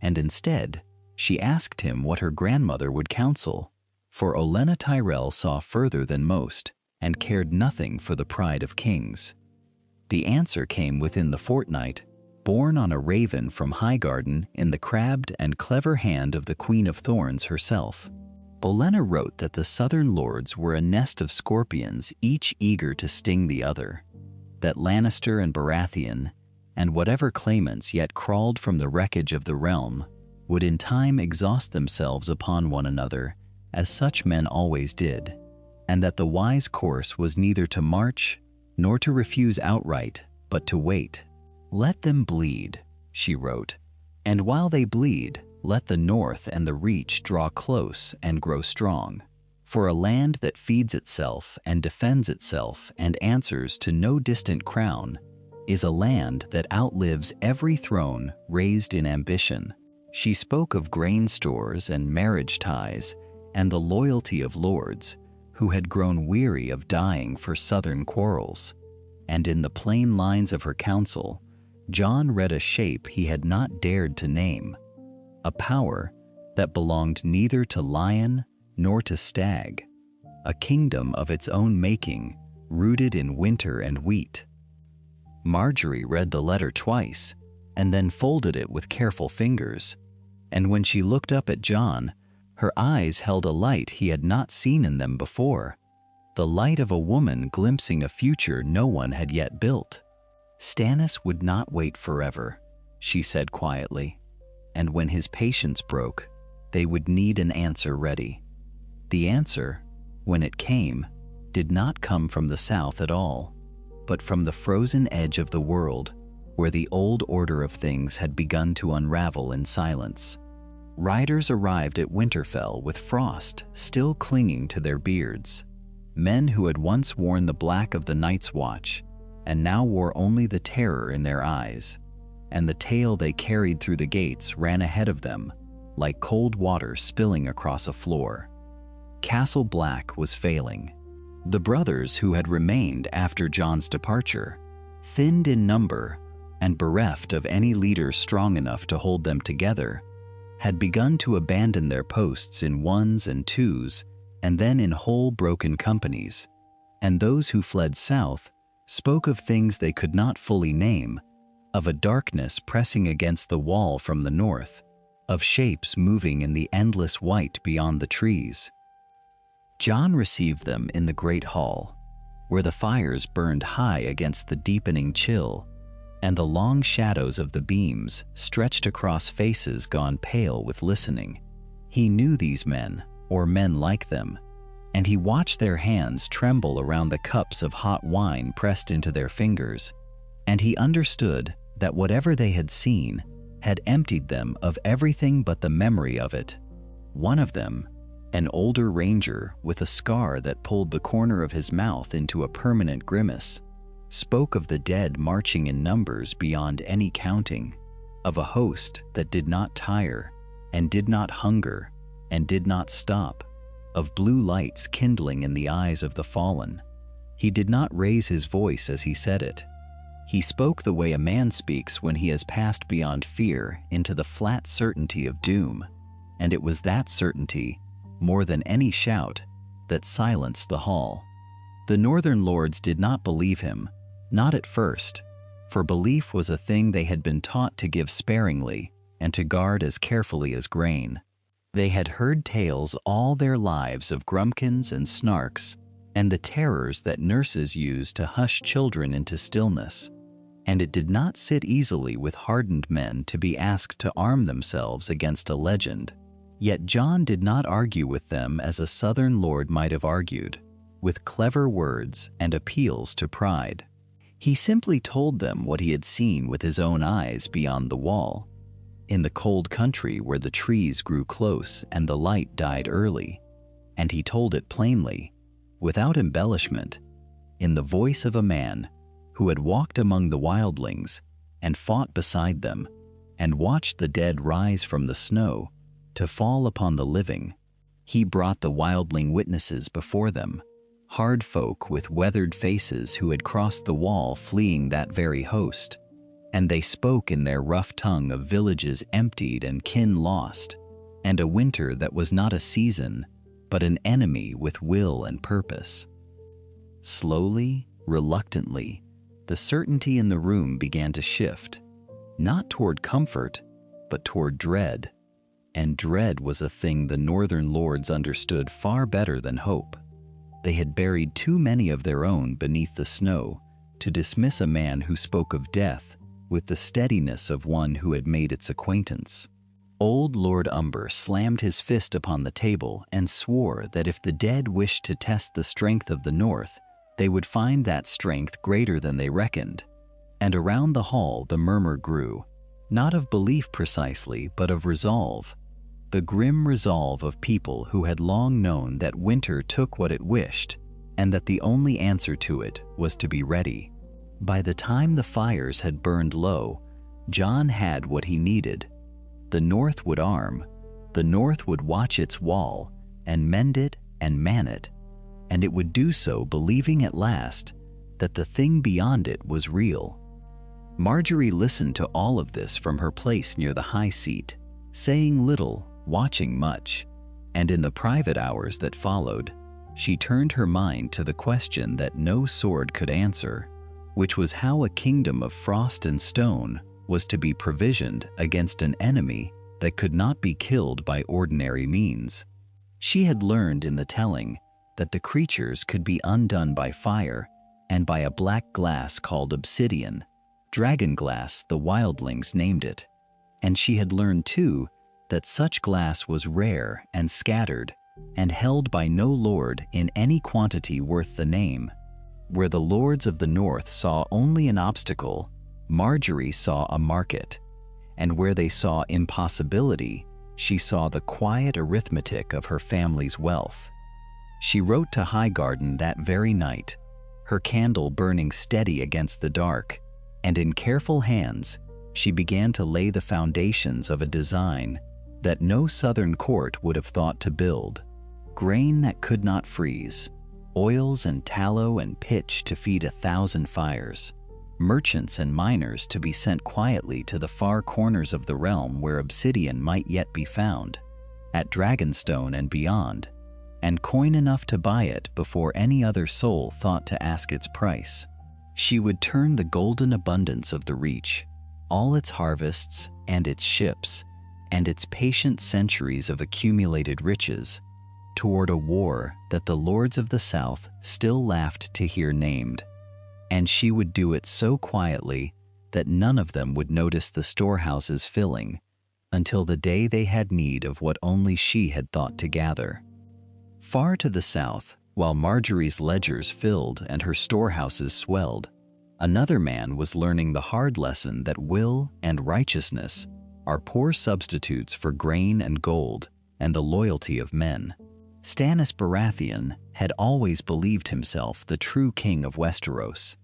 [SPEAKER 1] and instead she asked him what her grandmother would counsel, for Olenna Tyrell saw further than most and cared nothing for the pride of kings. The answer came within the fortnight, borne on a raven from Highgarden in the crabbed and clever hand of the Queen of Thorns herself. Olenna wrote that the southern lords were a nest of scorpions, each eager to sting the other, that Lannister and Baratheon, and whatever claimants yet crawled from the wreckage of the realm, would in time exhaust themselves upon one another, as such men always did, and that the wise course was neither to march nor to refuse outright, but to wait. "Let them bleed," she wrote, "and while they bleed, let the North and the Reach draw close and grow strong. For a land that feeds itself and defends itself and answers to no distant crown is a land that outlives every throne raised in ambition." She spoke of grain stores and marriage ties and the loyalty of lords who had grown weary of dying for southern quarrels, and in the plain lines of her counsel, Jon read a shape he had not dared to name, a power that belonged neither to lion nor to stag, a kingdom of its own making, rooted in winter and wheat. Margaery read the letter twice and then folded it with careful fingers, and when she looked up at Jon, her eyes held a light he had not seen in them before, the light of a woman glimpsing a future no one had yet built. Stannis would not wait forever, she said quietly, and when his patience broke, they would need an answer ready. The answer, when it came, did not come from the south at all, but from the frozen edge of the world, where the old order of things had begun to unravel in silence. Riders arrived at Winterfell with frost still clinging to their beards, men who had once worn the black of the Night's Watch and now wore only the terror in their eyes, and the tale they carried through the gates ran ahead of them, like cold water spilling across a floor. Castle Black was failing. The brothers who had remained after Jon's departure, thinned in number and bereft of any leader strong enough to hold them together, had begun to abandon their posts in ones and twos and then in whole broken companies, and those who fled south spoke of things they could not fully name, of a darkness pressing against the wall from the north, of shapes moving in the endless white beyond the trees. Jon received them in the great hall, where the fires burned high against the deepening chill, and the long shadows of the beams stretched across faces gone pale with listening. He knew these men, or men like them, and he watched their hands tremble around the cups of hot wine pressed into their fingers, and he understood that whatever they had seen had emptied them of everything but the memory of it. One of them, an older ranger with a scar that pulled the corner of his mouth into a permanent grimace, spoke of the dead marching in numbers beyond any counting, of a host that did not tire and did not hunger and did not stop, of blue lights kindling in the eyes of the fallen. He did not raise his voice as he said it. He spoke the way a man speaks when he has passed beyond fear into the flat certainty of doom, and it was that certainty, more than any shout, that silenced the hall. The northern lords did not believe him, not at first, for belief was a thing they had been taught to give sparingly and to guard as carefully as grain. They had heard tales all their lives of grumpkins and snarks and the terrors that nurses use to hush children into stillness, and it did not sit easily with hardened men to be asked to arm themselves against a legend. Yet Jon did not argue with them as a southern lord might have argued, with clever words and appeals to pride. He simply told them what he had seen with his own eyes beyond the wall, in the cold country where the trees grew close and the light died early, and he told it plainly, without embellishment, in the voice of a man who had walked among the wildlings and fought beside them and watched the dead rise from the snow to fall upon the living. He brought the wildling witnesses before them, hard folk with weathered faces who had crossed the wall fleeing that very host, and they spoke in their rough tongue of villages emptied and kin lost, and a winter that was not a season, but an enemy with will and purpose. Slowly, reluctantly, the certainty in the room began to shift, not toward comfort, but toward dread. And dread was a thing the northern lords understood far better than hope. They had buried too many of their own beneath the snow to dismiss a man who spoke of death with the steadiness of one who had made its acquaintance. Old Lord Umber slammed his fist upon the table and swore that if the dead wished to test the strength of the North, they would find that strength greater than they reckoned. And around the hall the murmur grew, not of belief precisely, but of resolve. The grim resolve of people who had long known that winter took what it wished, and that the only answer to it was to be ready. By the time the fires had burned low, Jon had what he needed. The North would arm, the North would watch its wall, and mend it and man it, and it would do so believing at last that the thing beyond it was real. Margaery listened to all of this from her place near the high seat, saying little, watching much, and in the private hours that followed, she turned her mind to the question that no sword could answer. which was how a kingdom of frost and stone was to be provisioned against an enemy that could not be killed by ordinary means. She had learned in the telling that the creatures could be undone by fire and by a black glass called obsidian, dragon glass the wildlings named it. And she had learned too that such glass was rare and scattered and held by no lord in any quantity worth the name. Where the lords of the north saw only an obstacle, Margaery saw a market, and where they saw impossibility, she saw the quiet arithmetic of her family's wealth. She wrote to Highgarden that very night, her candle burning steady against the dark, and in careful hands, she began to lay the foundations of a design that no southern court would have thought to build. Grain that could not freeze, oils and tallow and pitch to feed 1,000 fires, merchants and miners to be sent quietly to the far corners of the realm where obsidian might yet be found, at Dragonstone and beyond, and coin enough to buy it before any other soul thought to ask its price. She would turn the golden abundance of the Reach, all its harvests and its ships, and its patient centuries of accumulated riches, toward a war that the lords of the South still laughed to hear named. And she would do it so quietly that none of them would notice the storehouses filling until the day they had need of what only she had thought to gather. Far to the south, while Margaery's ledgers filled and her storehouses swelled, another man was learning the hard lesson that will and righteousness are poor substitutes for grain and gold and the loyalty of men. Stannis Baratheon had always believed himself the true king of Westeros,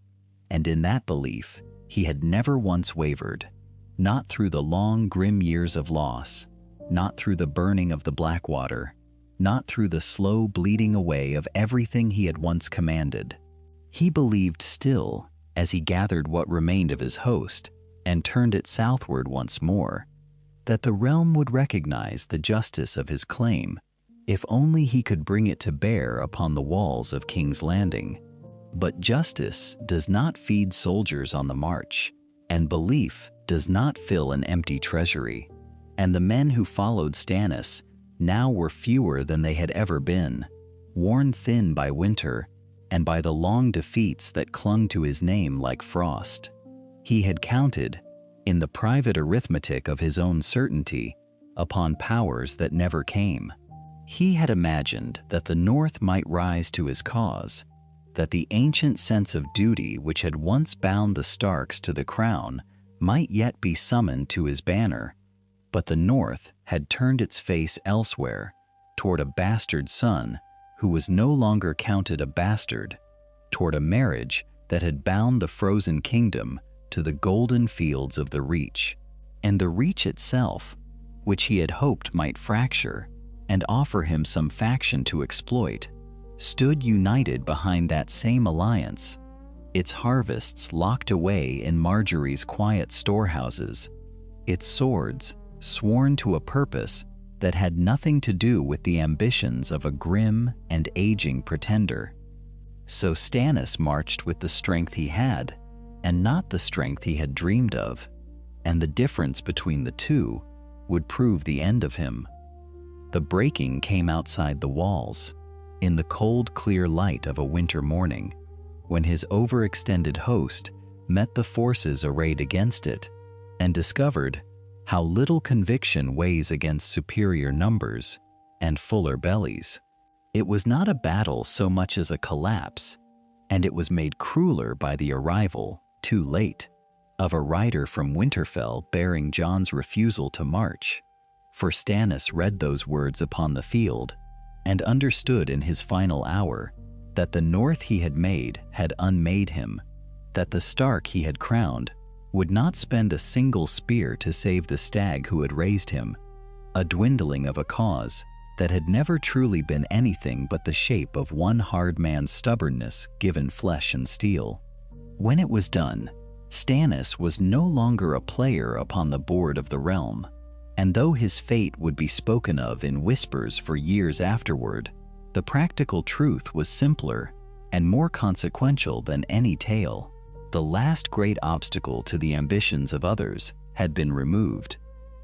[SPEAKER 1] and in that belief he had never once wavered, not through the long grim years of loss, not through the burning of the Blackwater, not through the slow bleeding away of everything he had once commanded. He believed still, as he gathered what remained of his host and turned it southward once more, that the realm would recognize the justice of his claim if only he could bring it to bear upon the walls of King's Landing. But justice does not feed soldiers on the march, and belief does not fill an empty treasury. And the men who followed Stannis now were fewer than they had ever been, worn thin by winter and by the long defeats that clung to his name like frost. He had counted, in the private arithmetic of his own certainty, upon powers that never came. He had imagined that the North might rise to his cause, that the ancient sense of duty which had once bound the Starks to the crown might yet be summoned to his banner, but the North had turned its face elsewhere, toward a bastard son who was no longer counted a bastard, toward a marriage that had bound the frozen kingdom to the golden fields of the Reach. And the Reach itself, which he had hoped might fracture and offer him some faction to exploit, stood united behind that same alliance, its harvests locked away in Margaery's quiet storehouses, its swords sworn to a purpose that had nothing to do with the ambitions of a grim and aging pretender. So Stannis marched with the strength he had, and not the strength he had dreamed of, and the difference between the two would prove the end of him. The breaking came outside the walls, in the cold, clear light of a winter morning, when his overextended host met the forces arrayed against it, and discovered how little conviction weighs against superior numbers and fuller bellies. It was not a battle so much as a collapse, and it was made crueler by the arrival, too late, of a rider from Winterfell bearing Jon's refusal to march. For Stannis read those words upon the field, and understood in his final hour that the North he had made had unmade him, that the Stark he had crowned would not spend a single spear to save the stag who had raised him, a dwindling of a cause that had never truly been anything but the shape of one hard man's stubbornness given flesh and steel. When it was done, Stannis was no longer a player upon the board of the realm, and though his fate would be spoken of in whispers for years afterward, the practical truth was simpler and more consequential than any tale. The last great obstacle to the ambitions of others had been removed,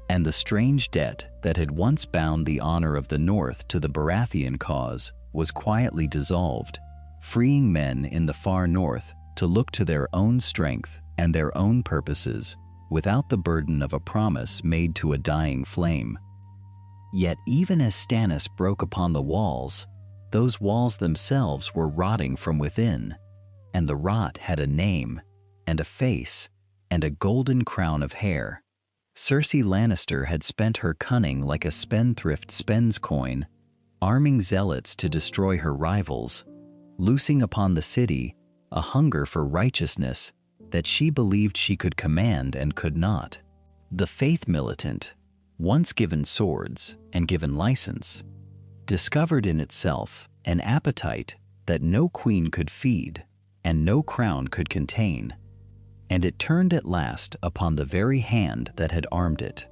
[SPEAKER 1] and the strange debt that had once bound the honor of the North to the Baratheon cause was quietly dissolved, freeing men in the far north to look to their own strength and their own purposes without the burden of a promise made to a dying flame. Yet even as Stannis broke upon the walls, those walls themselves were rotting from within, and the rot had a name and a face and a golden crown of hair. Cersei Lannister had spent her cunning like a spendthrift spends coin, arming zealots to destroy her rivals, loosing upon the city a hunger for righteousness that she believed she could command and could not. The faith militant, once given swords and given license, discovered in itself an appetite that no queen could feed and no crown could contain, and it turned at last upon the very hand that had armed it.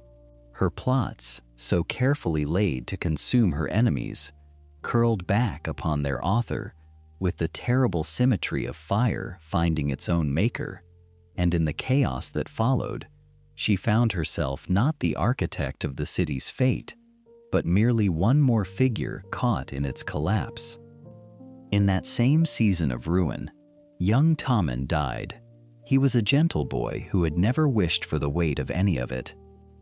[SPEAKER 1] Her plots, so carefully laid to consume her enemies, curled back upon their author with the terrible symmetry of fire finding its own maker, and in the chaos that followed, she found herself not the architect of the city's fate, but merely one more figure caught in its collapse. In that same season of ruin, young Tommen died. He was a gentle boy who had never wished for the weight of any of it,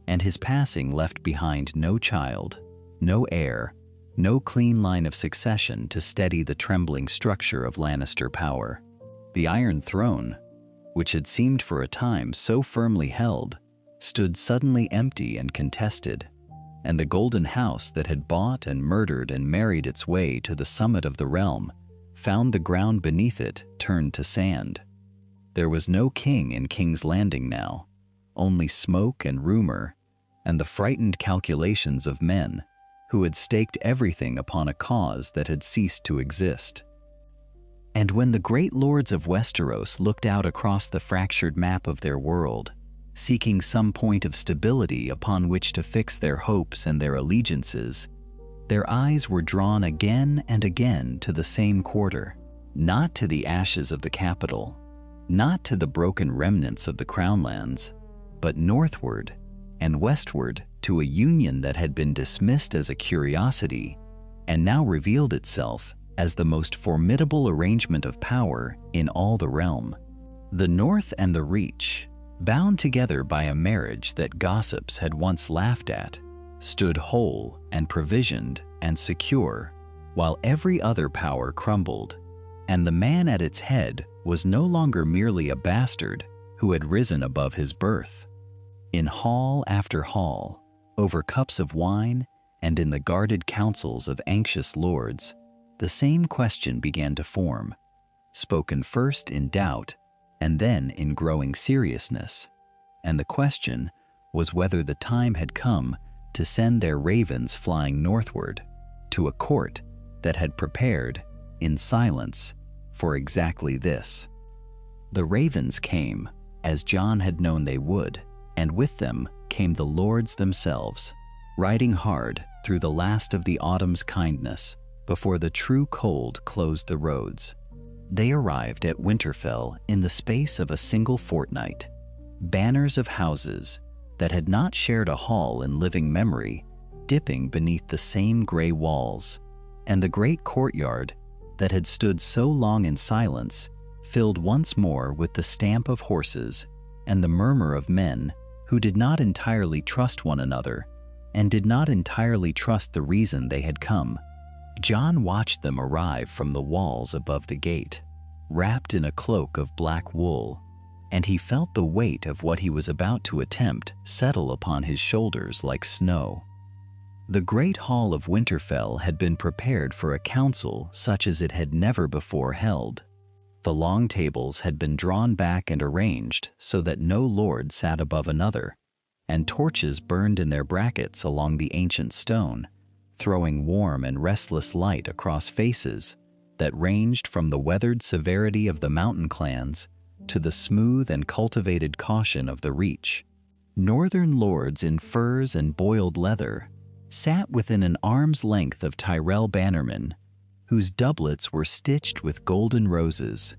[SPEAKER 1] and his passing left behind no child, no heir, no clean line of succession to steady the trembling structure of Lannister power. The Iron Throne, which had seemed for a time so firmly held, stood suddenly empty and contested, and the Golden House that had bought and murdered and married its way to the summit of the realm found the ground beneath it turned to sand. There was no king in King's Landing now, only smoke and rumor, and the frightened calculations of men who had staked everything upon a cause that had ceased to exist. And when the great lords of Westeros looked out across the fractured map of their world, seeking some point of stability upon which to fix their hopes and their allegiances, their eyes were drawn again and again to the same quarter, not to the ashes of the capital, not to the broken remnants of the crownlands, but northward and westward to a union that had been dismissed as a curiosity and now revealed itself as the most formidable arrangement of power in all the realm. The North and the Reach, bound together by a marriage that gossips had once laughed at, stood whole and provisioned and secure, while every other power crumbled, and the man at its head was no longer merely a bastard who had risen above his birth. In hall after hall, over cups of wine, and in the guarded councils of anxious lords, the same question began to form, spoken first in doubt and then in growing seriousness, and the question was whether the time had come to send their ravens flying northward to a court that had prepared, in silence, for exactly this. The ravens came, as Jon had known they would, and with them came the lords themselves, riding hard through the last of the autumn's kindness before the true cold closed the roads. They arrived at Winterfell in the space of a single fortnight, banners of houses that had not shared a hall in living memory dipping beneath the same gray walls, and the great courtyard that had stood so long in silence filled once more with the stamp of horses and the murmur of men who did not entirely trust one another and did not entirely trust the reason they had come. Jon watched them arrive from the walls above the gate, wrapped in a cloak of black wool, and he felt the weight of what he was about to attempt settle upon his shoulders like snow. The great hall of Winterfell had been prepared for a council such as it had never before held. The long tables had been drawn back and arranged so that no lord sat above another, and torches burned in their brackets along the ancient stone, throwing warm and restless light across faces that ranged from the weathered severity of the mountain clans to the smooth and cultivated caution of the Reach. Northern lords in furs and boiled leather sat within an arm's length of Tyrell bannermen, whose doublets were stitched with golden roses,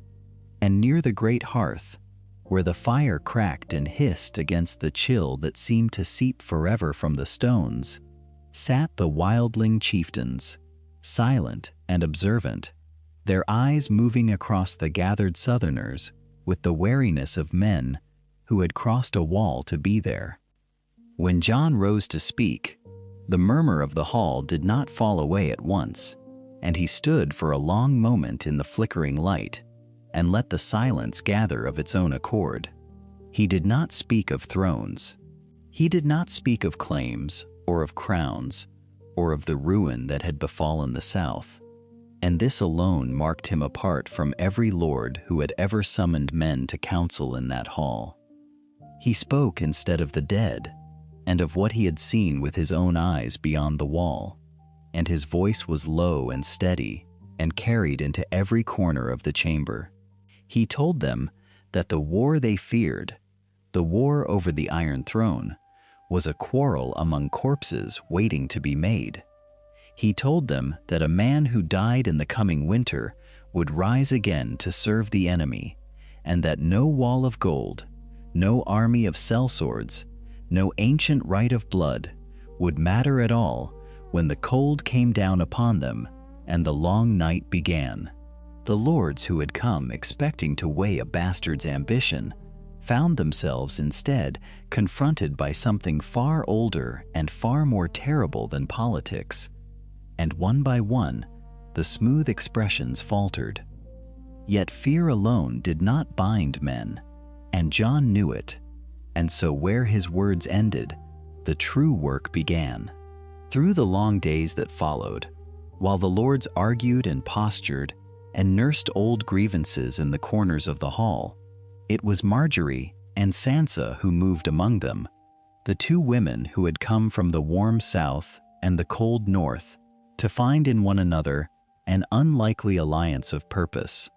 [SPEAKER 1] and near the great hearth where the fire cracked and hissed against the chill that seemed to seep forever from the stones, sat the wildling chieftains, silent and observant, their eyes moving across the gathered Southerners with the wariness of men who had crossed a wall to be there. When Jon rose to speak, the murmur of the hall did not fall away at once, and he stood for a long moment in the flickering light and let the silence gather of its own accord. He did not speak of thrones. He did not speak of claims or of crowns or of the ruin that had befallen the South, and this alone marked him apart from every lord who had ever summoned men to council in that hall. He spoke instead of the dead, and of what he had seen with his own eyes beyond the wall, and his voice was low and steady and carried into every corner of the chamber. He told them that the war they feared, the war over the Iron Throne, was a quarrel among corpses waiting to be made. He told them that a man who died in the coming winter would rise again to serve the enemy, and that no wall of gold, no army of sellswords, no ancient right of blood would matter at all when the cold came down upon them and the long night began. The lords who had come expecting to weigh a bastard's ambition found themselves instead confronted by something far older and far more terrible than politics, and one by one, the smooth expressions faltered. Yet fear alone did not bind men, and Jon knew it, and so where his words ended, the true work began. Through the long days that followed, while the lords argued and postured and nursed old grievances in the corners of the hall, it was Margaery and Sansa who moved among them, the two women who had come from the warm south and the cold north to find in one another an unlikely alliance of purpose.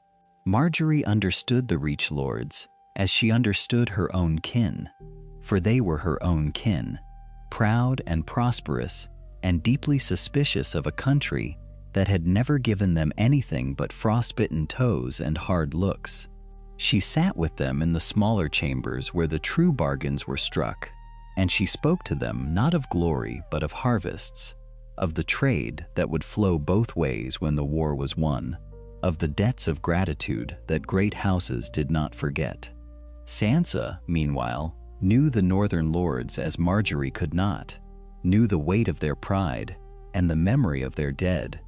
[SPEAKER 1] Margaery understood the Reach lords as she understood her own kin, for they were her own kin, proud and prosperous and deeply suspicious of a country that had never given them anything but frostbitten toes and hard looks. She sat with them in the smaller chambers where the true bargains were struck, and she spoke to them not of glory but of harvests, of the trade that would flow both ways when the war was won, of the debts of gratitude that great houses did not forget. Sansa, meanwhile, knew the northern lords as Margaery could not, knew the weight of their pride and the memory of their dead,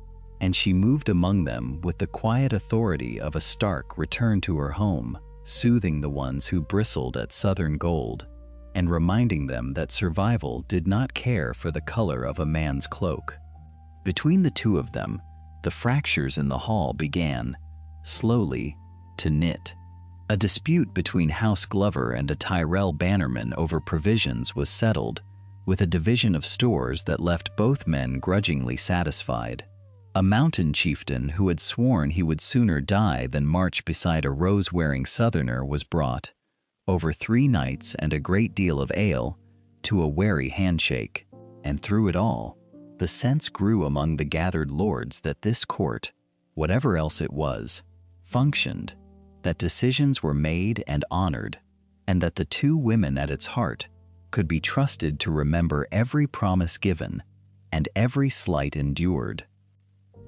[SPEAKER 1] and she moved among them with the quiet authority of a Stark returned to her home, soothing the ones who bristled at southern gold, and reminding them that survival did not care for the color of a man's cloak. Between the two of them, the fractures in the hall began, slowly, to knit. A dispute between House Glover and a Tyrell bannerman over provisions was settled, with a division of stores that left both men grudgingly satisfied. A mountain chieftain who had sworn he would sooner die than march beside a rose-wearing Southerner was brought, over 3 nights and a great deal of ale, to a wary handshake, and through it all, the sense grew among the gathered lords that this court, whatever else it was, functioned, that decisions were made and honored, and that the two women at its heart could be trusted to remember every promise given and every slight endured.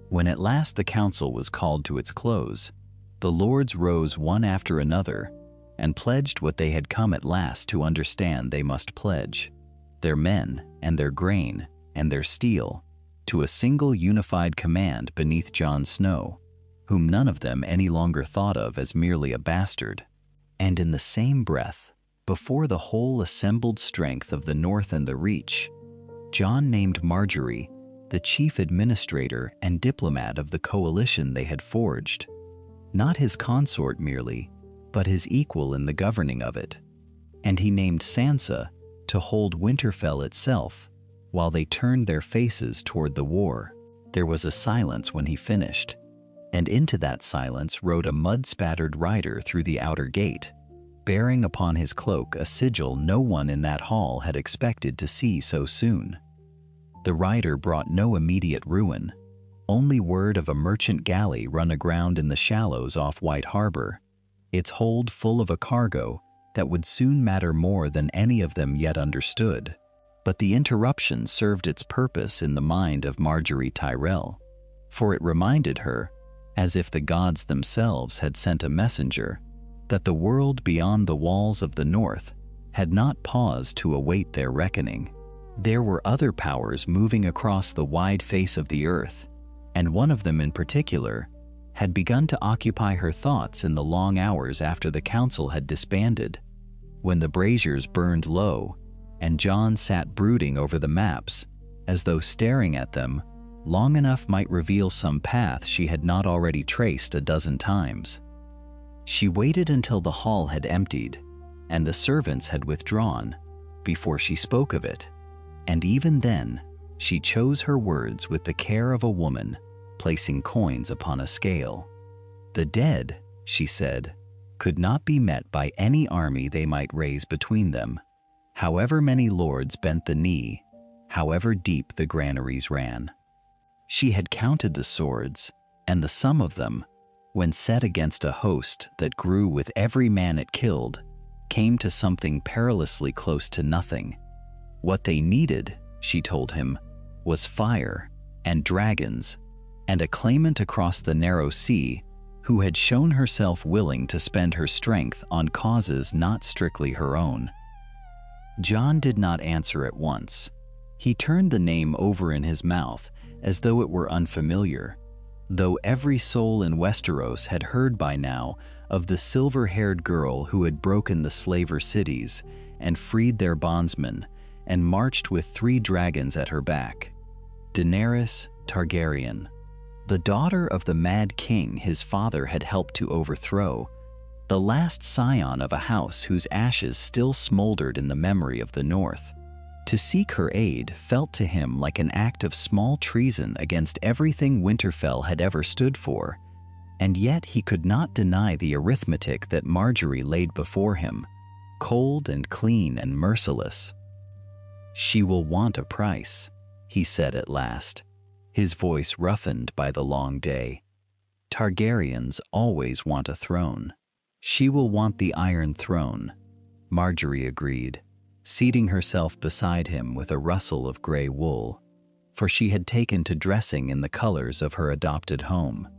[SPEAKER 1] When at last the council was called to its close, the lords rose one after another and pledged what they had come at last to understand they must pledge, their men and their grain and their steel, to a single unified command beneath Jon Snow, whom none of them any longer thought of as merely a bastard. And in the same breath, before the whole assembled strength of the North and the Reach, Jon named Margaery the chief administrator and diplomat of the coalition they had forged, not his consort merely, but his equal in the governing of it. And he named Sansa to hold Winterfell itself while they turned their faces toward the war. There was a silence when he finished, and into that silence rode a mud-spattered rider through the outer gate, bearing upon his cloak a sigil no one in that hall had expected to see so soon. The rider brought no immediate ruin, only word of a merchant galley run aground in the shallows off White Harbor, its hold full of a cargo that would soon matter more than any of them yet understood. But the interruption served its purpose in the mind of Margaery Tyrell, for it reminded her, as if the gods themselves had sent a messenger, that the world beyond the walls of the north had not paused to await their reckoning. There were other powers moving across the wide face of the earth, and one of them in particular had begun to occupy her thoughts in the long hours after the council had disbanded, when the braziers burned low and Jon sat brooding over the maps, as though staring at them long enough might reveal some path she had not already traced a dozen times. She waited until the hall had emptied and the servants had withdrawn before she spoke of it, and even then she chose her words with the care of a woman placing coins upon a scale. The dead, she said, could not be met by any army they might raise between them, however many lords bent the knee, however deep the granaries ran. She had counted the swords, and the sum of them, when set against a host that grew with every man it killed, came to something perilously close to nothing. What they needed, she told him, was fire and dragons, and a claimant across the narrow sea who had shown herself willing to spend her strength on causes not strictly her own. Jon did not answer at once. He turned the name over in his mouth as though it were unfamiliar, though every soul in Westeros had heard by now of the silver-haired girl who had broken the slaver cities and freed their bondsmen and marched with 3 dragons at her back. Daenerys Targaryen, the daughter of the Mad King his father had helped to overthrow, the last scion of a house whose ashes still smoldered in the memory of the North. To seek her aid felt to him like an act of small treason against everything Winterfell had ever stood for, and yet he could not deny the arithmetic that Margaery laid before him, cold and clean and merciless. "She will want a price," he said at last, his voice roughened by the long day. "Targaryens always want a throne. She will want the Iron Throne," Margaery agreed, seating herself beside him with a rustle of gray wool, for she had taken to dressing in the colors of her adopted home.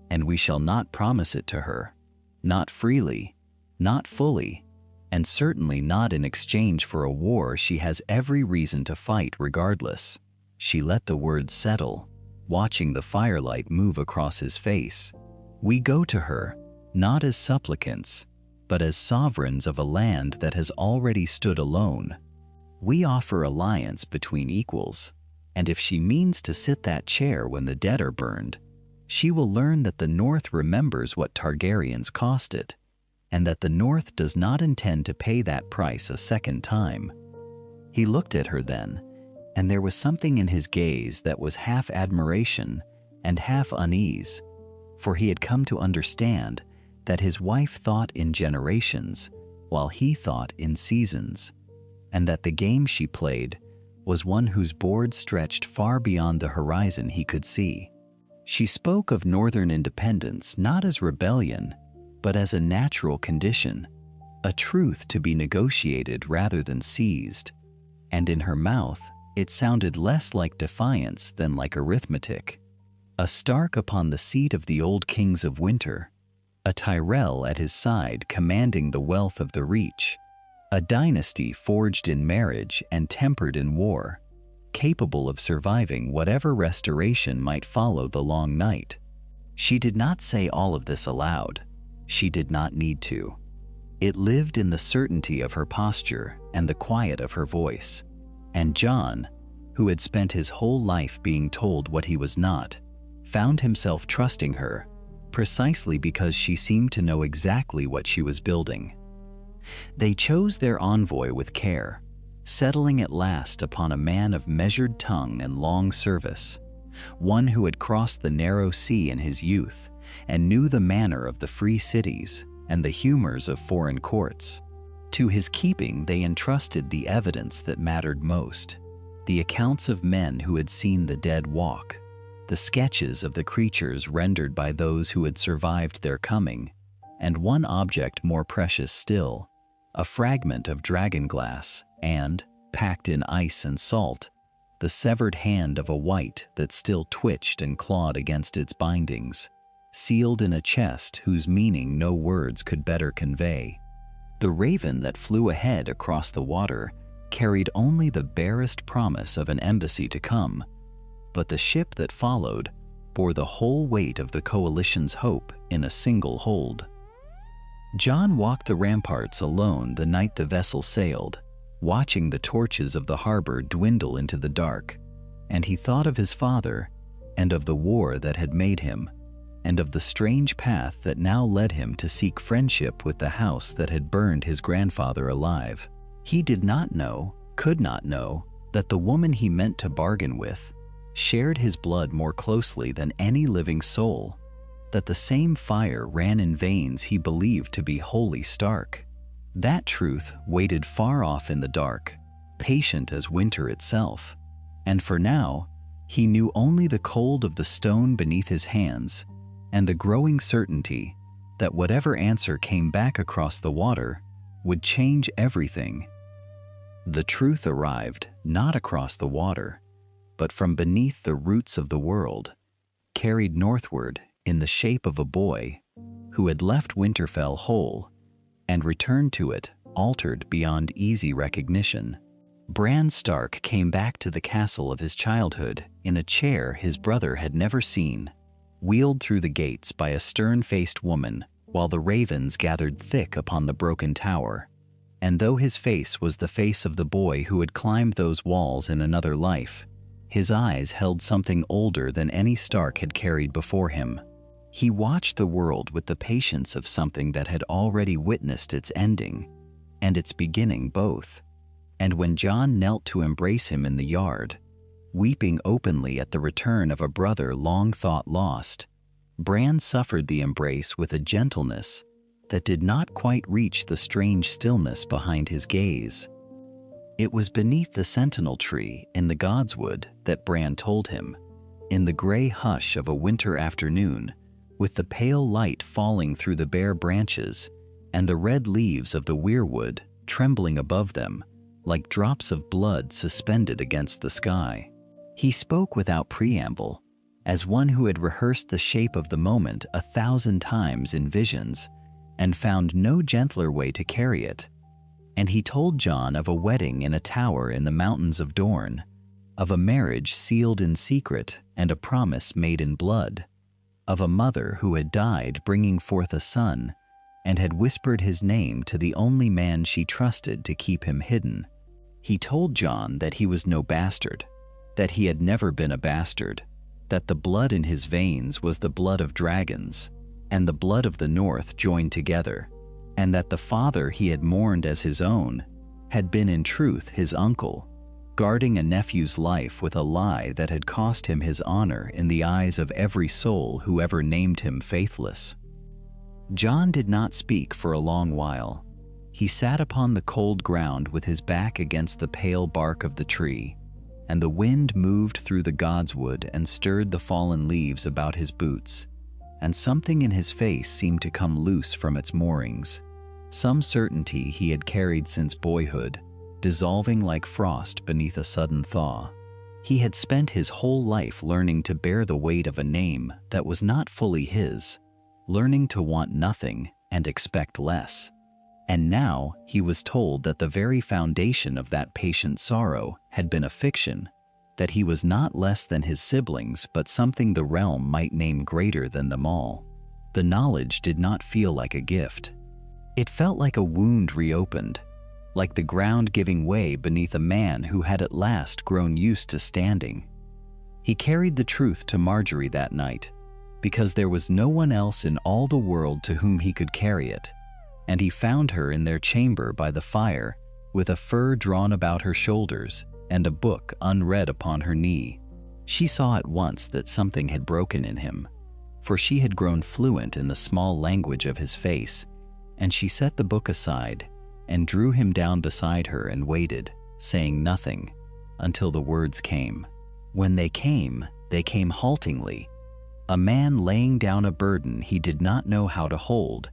[SPEAKER 1] "And we shall not promise it to her, not freely, not fully, and certainly not in exchange for a war she has every reason to fight regardless." She let the words settle, watching the firelight move across his face. "We go to her, not as supplicants, but as sovereigns of a land that has already stood alone. We offer alliance between equals, and if she means to sit that chair when the dead are burned, she will learn that the North remembers what Targaryens cost it, and that the North does not intend to pay that price a second time." He looked at her then, and there was something in his gaze that was half admiration and half unease, for he had come to understand that his wife thought in generations while he thought in seasons, and that the game she played was one whose board stretched far beyond the horizon he could see. She spoke of northern independence not as rebellion, but as a natural condition, a truth to be negotiated rather than seized, and in her mouth it sounded less like defiance than like arithmetic. A Stark upon the seat of the old kings of winter, a Tyrell at his side commanding the wealth of the Reach, a dynasty forged in marriage and tempered in war, capable of surviving whatever restoration might follow the long night. She did not say all of this aloud. She did not need to. It lived in the certainty of her posture and the quiet of her voice. And Jon, who had spent his whole life being told what he was not, found himself trusting her, precisely because she seemed to know exactly what she was building. They chose their envoy with care, settling at last upon a man of measured tongue and long service, one who had crossed the narrow sea in his youth and knew the manner of the free cities and the humors of foreign courts. To his keeping they entrusted the evidence that mattered most, the accounts of men who had seen the dead walk, the sketches of the creatures rendered by those who had survived their coming, and one object more precious still, a fragment of dragon glass, and, packed in ice and salt, the severed hand of a wight that still twitched and clawed against its bindings, sealed in a chest whose meaning no words could better convey. The raven that flew ahead across the water carried only the barest promise of an embassy to come, but the ship that followed bore the whole weight of the coalition's hope in a single hold. Jon walked the ramparts alone the night the vessel sailed, watching the torches of the harbor dwindle into the dark, and he thought of his father, and of the war that had made him, and of the strange path that now led him to seek friendship with the house that had burned his grandfather alive. He did not know, could not know, that the woman he meant to bargain with shared his blood more closely than any living soul, that the same fire ran in veins he believed to be wholly Stark. That truth waited far off in the dark, patient as winter itself, and for now, he knew only the cold of the stone beneath his hands and the growing certainty that whatever answer came back across the water would change everything. The truth arrived not across the water, but from beneath the roots of the world, carried northward in the shape of a boy who had left Winterfell whole and returned to it altered beyond easy recognition. Bran Stark came back to the castle of his childhood in a chair his brother had never seen, wheeled through the gates by a stern-faced woman while the ravens gathered thick upon the broken tower. And though his face was the face of the boy who had climbed those walls in another life, his eyes held something older than any Stark had carried before him. He watched the world with the patience of something that had already witnessed its ending and its beginning both. And when Jon knelt to embrace him in the yard, weeping openly at the return of a brother long thought lost, Bran suffered the embrace with a gentleness that did not quite reach the strange stillness behind his gaze. It was beneath the sentinel tree in the Godswood that Bran told him, in the gray hush of a winter afternoon, with the pale light falling through the bare branches and the red leaves of the weirwood trembling above them like drops of blood suspended against the sky. He spoke without preamble, as one who had rehearsed the shape of the moment 1,000 times in visions and found no gentler way to carry it. And he told Jon of a wedding in a tower in the mountains of Dorne, of a marriage sealed in secret and a promise made in blood, of a mother who had died bringing forth a son and had whispered his name to the only man she trusted to keep him hidden. He told Jon that he was no bastard, that he had never been a bastard, that the blood in his veins was the blood of dragons and the blood of the North joined together, and that the father he had mourned as his own had been in truth his uncle, guarding a nephew's life with a lie that had cost him his honor in the eyes of every soul who ever named him faithless. Jon did not speak for a long while. He sat upon the cold ground with his back against the pale bark of the tree, and the wind moved through the godswood and stirred the fallen leaves about his boots, and something in his face seemed to come loose from its moorings, some certainty he had carried since boyhood, dissolving like frost beneath a sudden thaw. He had spent his whole life learning to bear the weight of a name that was not fully his, learning to want nothing and expect less. And now he was told that the very foundation of that patient sorrow had been a fiction, that he was not less than his siblings but something the realm might name greater than them all. The knowledge did not feel like a gift. It felt like a wound reopened, like the ground giving way beneath a man who had at last grown used to standing. He carried the truth to Margaery that night, because there was no one else in all the world to whom he could carry it, and he found her in their chamber by the fire, with a fur drawn about her shoulders and a book unread upon her knee. She saw at once that something had broken in him, for she had grown fluent in the small language of his face, and she set the book aside and drew him down beside her and waited, saying nothing, until the words came. When they came haltingly, a man laying down a burden he did not know how to hold,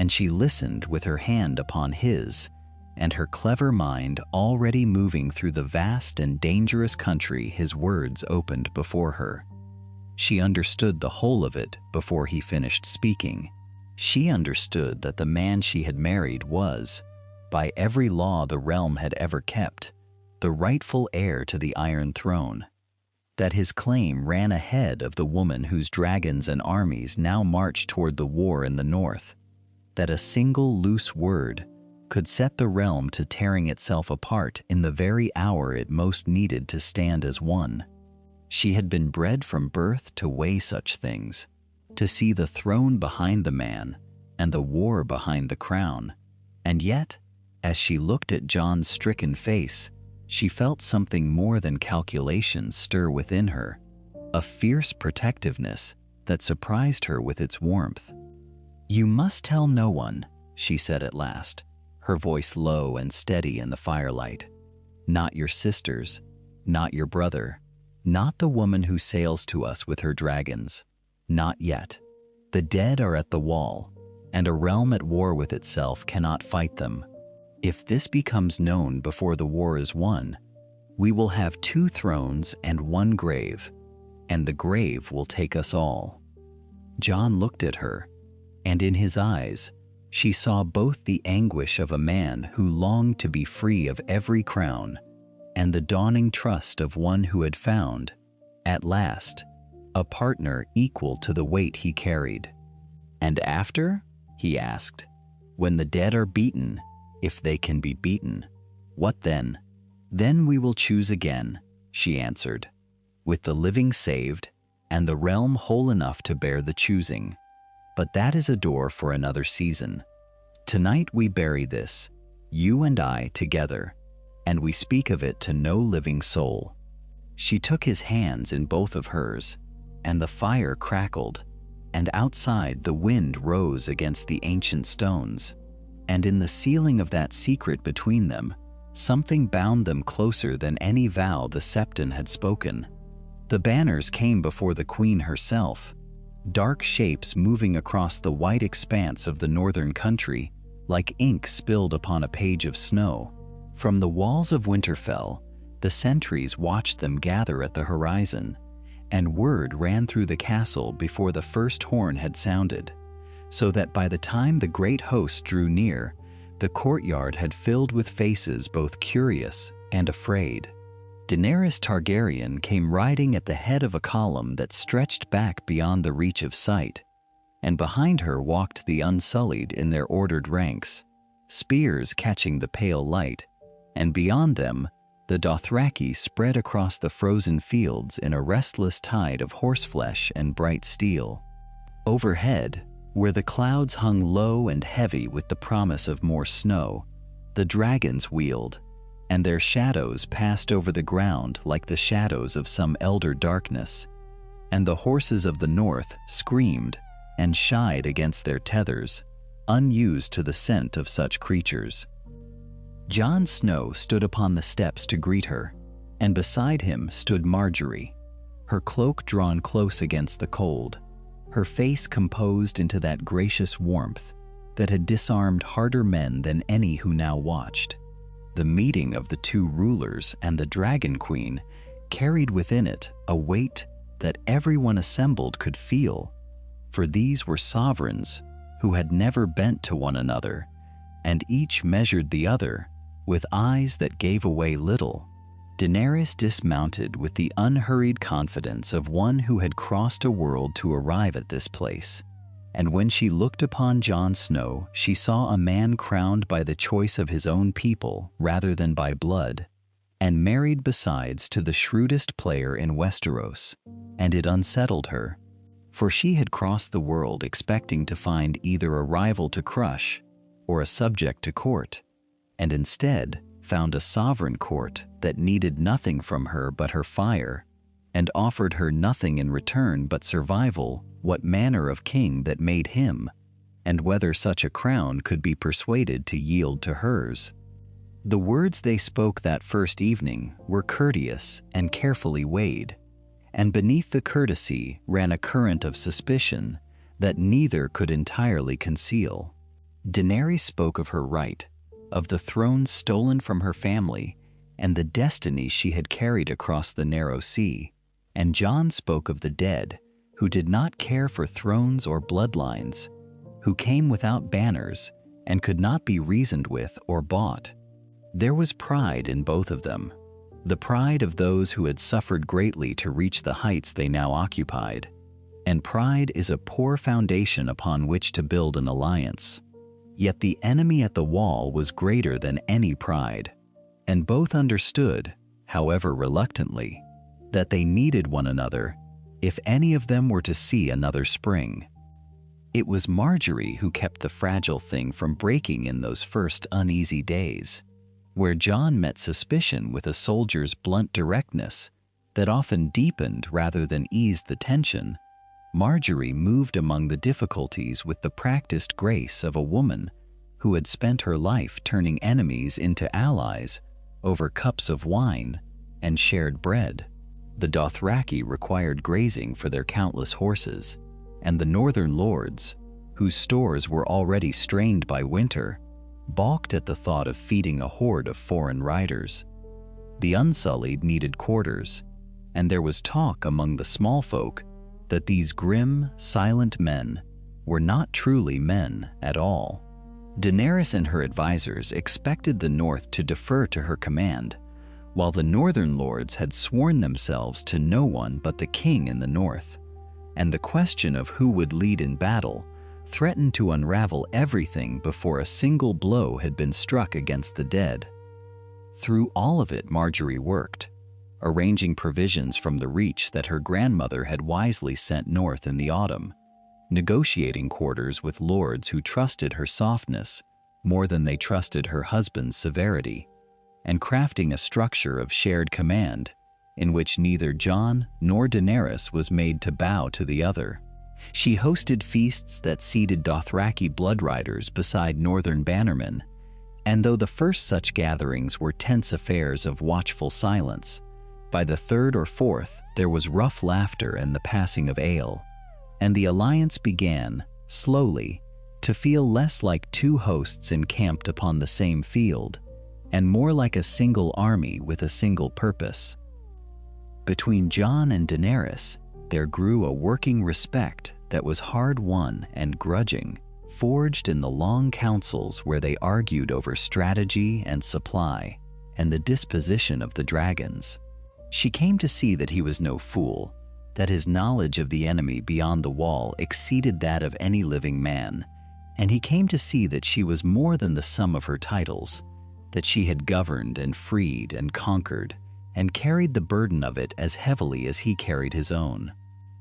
[SPEAKER 1] and she listened with her hand upon his, and her clever mind already moving through the vast and dangerous country his words opened before her. She understood the whole of it before he finished speaking. She understood that the man she had married was, by every law the realm had ever kept, the rightful heir to the Iron Throne, that his claim ran ahead of the woman whose dragons and armies now marched toward the war in the north, that a single loose word could set the realm to tearing itself apart in the very hour it most needed to stand as one. She had been bred from birth to weigh such things, to see the throne behind the man and the war behind the crown, and yet, as she looked at Jon's stricken face, she felt something more than calculation stir within her, a fierce protectiveness that surprised her with its warmth. "You must tell no one," she said at last, her voice low and steady in the firelight. "Not your sisters, not your brother, not the woman who sails to us with her dragons. Not yet. The dead are at the wall, and a realm at war with itself cannot fight them. If this becomes known before the war is won, we will have 2 thrones and 1 grave, and the grave will take us all." Jon looked at her, and in his eyes she saw both the anguish of a man who longed to be free of every crown, and the dawning trust of one who had found, at last, a partner equal to the weight he carried. "And after?" he asked. "When the dead are beaten, if they can be beaten, what then?" "Then we will choose again," she answered, "with the living saved, and the realm whole enough to bear the choosing. But that is a door for another season. Tonight we bury this, you and I together, and we speak of it to no living soul." She took his hands in both of hers, and the fire crackled, and outside the wind rose against the ancient stones, and in the sealing of that secret between them, something bound them closer than any vow the Septon had spoken. The banners came before the queen herself, dark shapes moving across the white expanse of the northern country, like ink spilled upon a page of snow. From the walls of Winterfell, the sentries watched them gather at the horizon, and word ran through the castle before the first horn had sounded, so that by the time the great host drew near, the courtyard had filled with faces both curious and afraid. Daenerys Targaryen came riding at the head of a column that stretched back beyond the reach of sight, and behind her walked the Unsullied in their ordered ranks, spears catching the pale light, and beyond them the Dothraki spread across the frozen fields in a restless tide of horseflesh and bright steel. Overhead, where the clouds hung low and heavy with the promise of more snow, the dragons wheeled, and their shadows passed over the ground like the shadows of some elder darkness, and the horses of the north screamed and shied against their tethers, unused to the scent of such creatures. Jon Snow stood upon the steps to greet her, and beside him stood Margaery, her cloak drawn close against the cold, her face composed into that gracious warmth that had disarmed harder men than any who now watched. The meeting of the 2 rulers and the Dragon Queen carried within it a weight that everyone assembled could feel, for these were sovereigns who had never bent to one another, and each measured the other with eyes that gave away little. Daenerys dismounted with the unhurried confidence of one who had crossed a world to arrive at this place, and when she looked upon Jon Snow, she saw a man crowned by the choice of his own people rather than by blood, and married besides to the shrewdest player in Westeros, and it unsettled her, for she had crossed the world expecting to find either a rival to crush or a subject to court, and instead found a sovereign court that needed nothing from her but her fire, and offered her nothing in return but survival, what manner of king that made him, and whether such a crown could be persuaded to yield to hers. The words they spoke that first evening were courteous and carefully weighed, and beneath the courtesy ran a current of suspicion that neither could entirely conceal. Daenerys spoke of her right, of the throne stolen from her family, and the destiny she had carried across the narrow sea. And Jon spoke of the dead, who did not care for thrones or bloodlines, who came without banners and could not be reasoned with or bought. There was pride in both of them, the pride of those who had suffered greatly to reach the heights they now occupied. And pride is a poor foundation upon which to build an alliance. Yet the enemy at the wall was greater than any pride, and both understood, however reluctantly, that they needed one another if any of them were to see another spring. It was Margaery who kept the fragile thing from breaking in those first uneasy days, where Jon met suspicion with a soldier's blunt directness that often deepened rather than eased the tension. Margaery moved among the difficulties with the practiced grace of a woman who had spent her life turning enemies into allies over cups of wine and shared bread. The Dothraki required grazing for their countless horses, and the northern lords, whose stores were already strained by winter, balked at the thought of feeding a horde of foreign riders. The Unsullied needed quarters, and there was talk among the small folk that these grim, silent men were not truly men at all. Daenerys and her advisors expected the North to defer to her command, while the northern lords had sworn themselves to no one but the king in the north, and the question of who would lead in battle threatened to unravel everything before a single blow had been struck against the dead. Through all of it, Margaery worked, arranging provisions from the Reach that her grandmother had wisely sent north in the autumn, negotiating quarters with lords who trusted her softness more than they trusted her husband's severity, and crafting a structure of shared command in which neither Jon nor Daenerys was made to bow to the other. She hosted feasts that seated Dothraki bloodriders beside northern bannermen, and though the first such gatherings were tense affairs of watchful silence, by the third or fourth there was rough laughter and the passing of ale, and the alliance began, slowly, to feel less like two hosts encamped upon the same field, and more like a single army with a single purpose. Between Jon and Daenerys, there grew a working respect that was hard-won and grudging, forged in the long councils where they argued over strategy and supply and the disposition of the dragons. She came to see that he was no fool, that his knowledge of the enemy beyond the wall exceeded that of any living man, and he came to see that she was more than the sum of her titles, that she had governed and freed and conquered and carried the burden of it as heavily as he carried his own.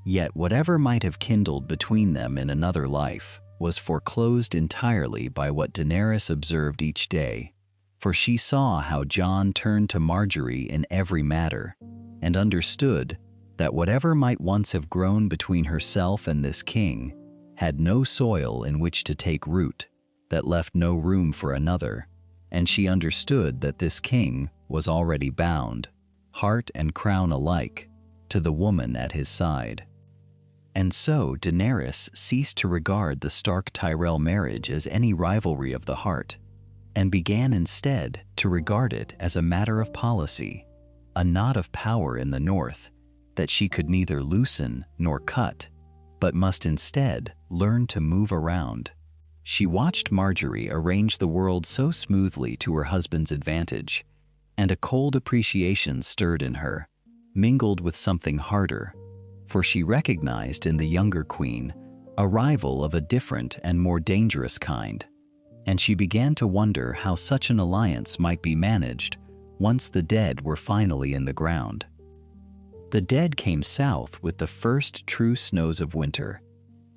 [SPEAKER 1] Yet whatever might have kindled between them in another life was foreclosed entirely by what Daenerys observed each day, for she saw how Jon turned to Margaery in every matter, and understood that whatever might once have grown between herself and this king had no soil in which to take root, that left no room for another, and she understood that this king was already bound, heart and crown alike, to the woman at his side. And so Daenerys ceased to regard the Stark-Tyrell marriage as any rivalry of the heart, and began instead to regard it as a matter of policy, a knot of power in the north that she could neither loosen nor cut, but must instead learn to move around. She watched Margaery arrange the world so smoothly to her husband's advantage, and a cold appreciation stirred in her, mingled with something harder, for she recognized in the younger queen a rival of a different and more dangerous kind, and she began to wonder how such an alliance might be managed once the dead were finally in the ground. The dead came south with the first true snows of winter,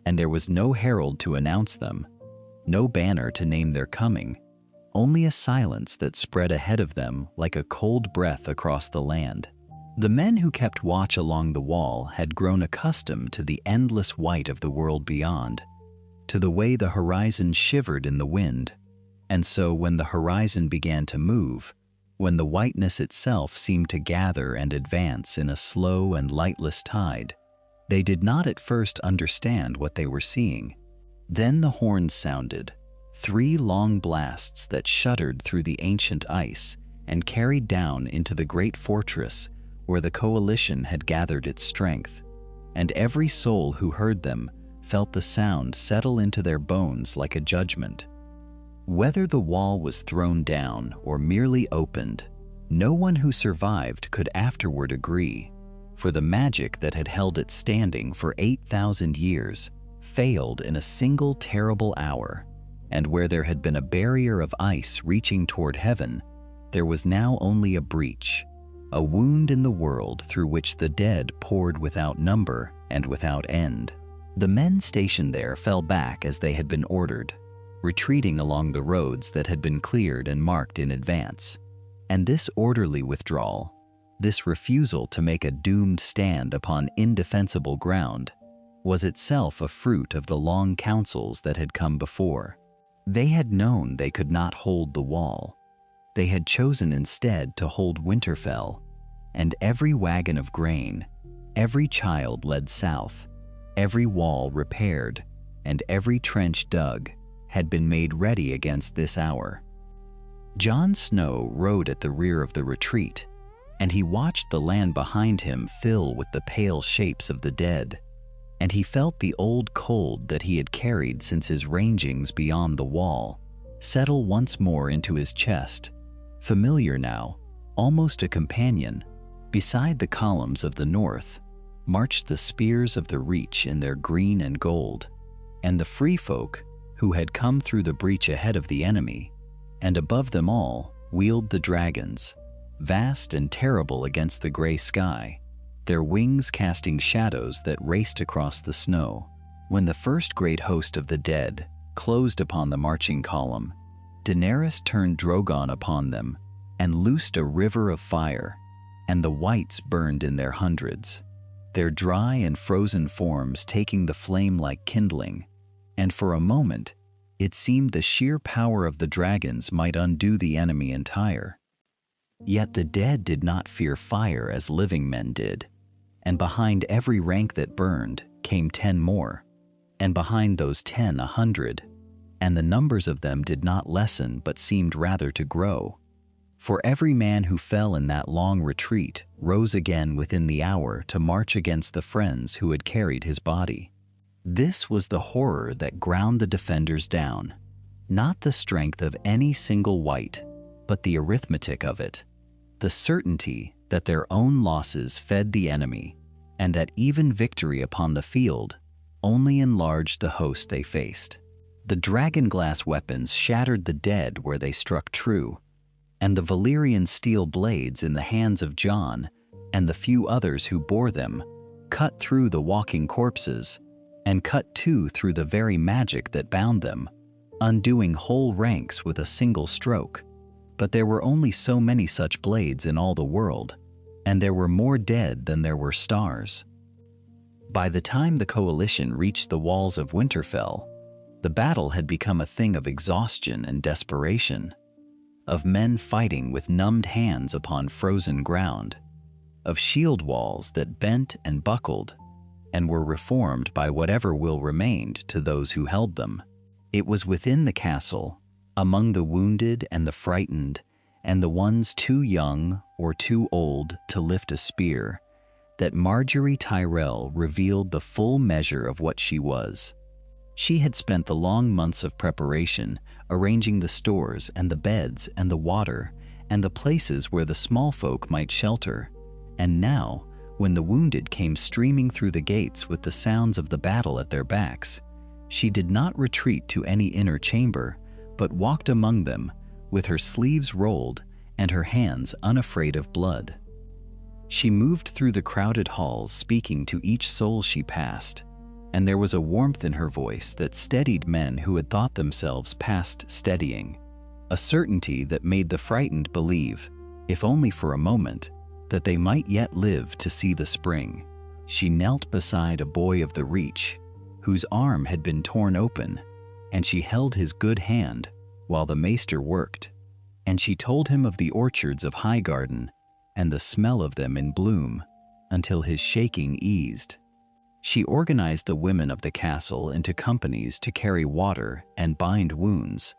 [SPEAKER 1] and there was no herald to announce them, no banner to name their coming, only a silence that spread ahead of them like a cold breath across the land. The men who kept watch along the wall had grown accustomed to the endless white of the world beyond, to the way the horizon shivered in the wind, and so when the horizon began to move, when the whiteness itself seemed to gather and advance in a slow and lightless tide, they did not at first understand what they were seeing. Then the horns sounded, 3 long blasts that shuddered through the ancient ice and carried down into the great fortress where the coalition had gathered its strength, and every soul who heard them felt the sound settle into their bones like a judgment. Whether the wall was thrown down or merely opened, no one who survived could afterward agree, for the magic that had held it standing for 8,000 years failed in a single terrible hour, and where there had been a barrier of ice reaching toward heaven, there was now only a breach, a wound in the world through which the dead poured without number and without end. The men stationed there fell back as they had been ordered, retreating along the roads that had been cleared and marked in advance. And this orderly withdrawal, this refusal to make a doomed stand upon indefensible ground, was itself a fruit of the long councils that had come before. They had known they could not hold the wall. They had chosen instead to hold Winterfell, and every wagon of grain, every child led south, every wall repaired, and every trench dug had been made ready against this hour. Jon Snow rode at the rear of the retreat, and he watched the land behind him fill with the pale shapes of the dead, and he felt the old cold that he had carried since his rangings beyond the wall settle once more into his chest, familiar now, almost a companion. Beside the columns of the north marched the spears of the Reach in their green and gold, and the free folk who had come through the breach ahead of the enemy, and above them all wheeled the dragons, vast and terrible against the gray sky, their wings casting shadows that raced across the snow. When the first great host of the dead closed upon the marching column, Daenerys turned Drogon upon them and loosed a river of fire, and the whites burned in their hundreds, their dry and frozen forms taking the flame like kindling, and for a moment it seemed the sheer power of the dragons might undo the enemy entire. Yet the dead did not fear fire as living men did, and behind every rank that burned came 10 more, and behind those 10 100, and the numbers of them did not lessen but seemed rather to grow. For every man who fell in that long retreat rose again within the hour to march against the friends who had carried his body. This was the horror that ground the defenders down, not the strength of any single wight, but the arithmetic of it, the certainty that their own losses fed the enemy, and that even victory upon the field only enlarged the host they faced. The dragonglass weapons shattered the dead where they struck true, and the Valyrian steel blades in the hands of Jon and the few others who bore them cut through the walking corpses, and cut too through the very magic that bound them, undoing whole ranks with a single stroke. But there were only so many such blades in all the world, and there were more dead than there were stars. By the time the coalition reached the walls of Winterfell, the battle had become a thing of exhaustion and desperation, of men fighting with numbed hands upon frozen ground, of shield walls that bent and buckled and were reformed by whatever will remained to those who held them. It was within the castle, among the wounded and the frightened, and the ones too young or too old to lift a spear, that Margaery Tyrell revealed the full measure of what she was. She had spent the long months of preparation arranging the stores and the beds and the water and the places where the small folk might shelter, and now, when the wounded came streaming through the gates with the sounds of the battle at their backs, she did not retreat to any inner chamber, but walked among them with her sleeves rolled and her hands unafraid of blood. She moved through the crowded halls speaking to each soul she passed, and there was a warmth in her voice that steadied men who had thought themselves past steadying, a certainty that made the frightened believe, if only for a moment, that they might yet live to see the spring. She knelt beside a boy of the Reach, whose arm had been torn open, and she held his good hand while the maester worked, and she told him of the orchards of Highgarden and the smell of them in bloom, until his shaking eased. She organized the women of the castle into companies to carry water and bind wounds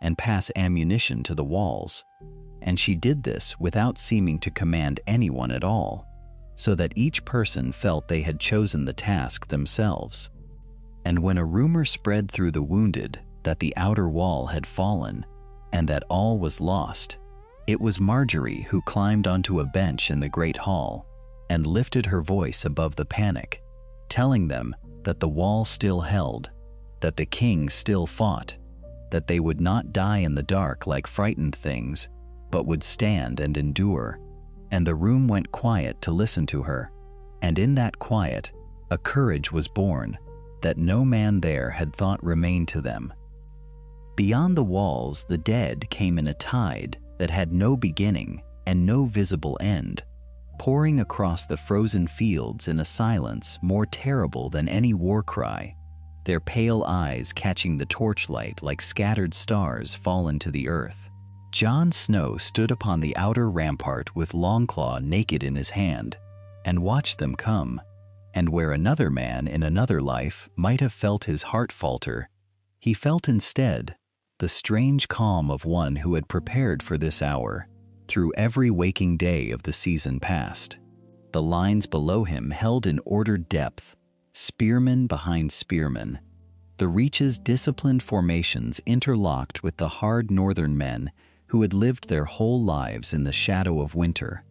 [SPEAKER 1] and pass ammunition to the walls, and she did this without seeming to command anyone at all, so that each person felt they had chosen the task themselves. And when a rumor spread through the wounded that the outer wall had fallen and that all was lost, it was Margaery who climbed onto a bench in the great hall and lifted her voice above the panic, telling them that the wall still held, that the king still fought, that they would not die in the dark like frightened things, but would stand and endure. And the room went quiet to listen to her, and in that quiet, a courage was born that no man there had thought remained to them. Beyond the walls, the dead came in a tide that had no beginning and no visible end, pouring across the frozen fields in a silence more terrible than any war cry, their pale eyes catching the torchlight like scattered stars fallen to the earth. Jon Snow stood upon the outer rampart with Longclaw naked in his hand, and watched them come, and where another man in another life might have felt his heart falter, he felt instead the strange calm of one who had prepared for this hour through every waking day of the season past. The lines below him held in ordered depth, spearmen behind spearmen. The Reach's disciplined formations interlocked with the hard northern men who had lived their whole lives in the shadow of winter,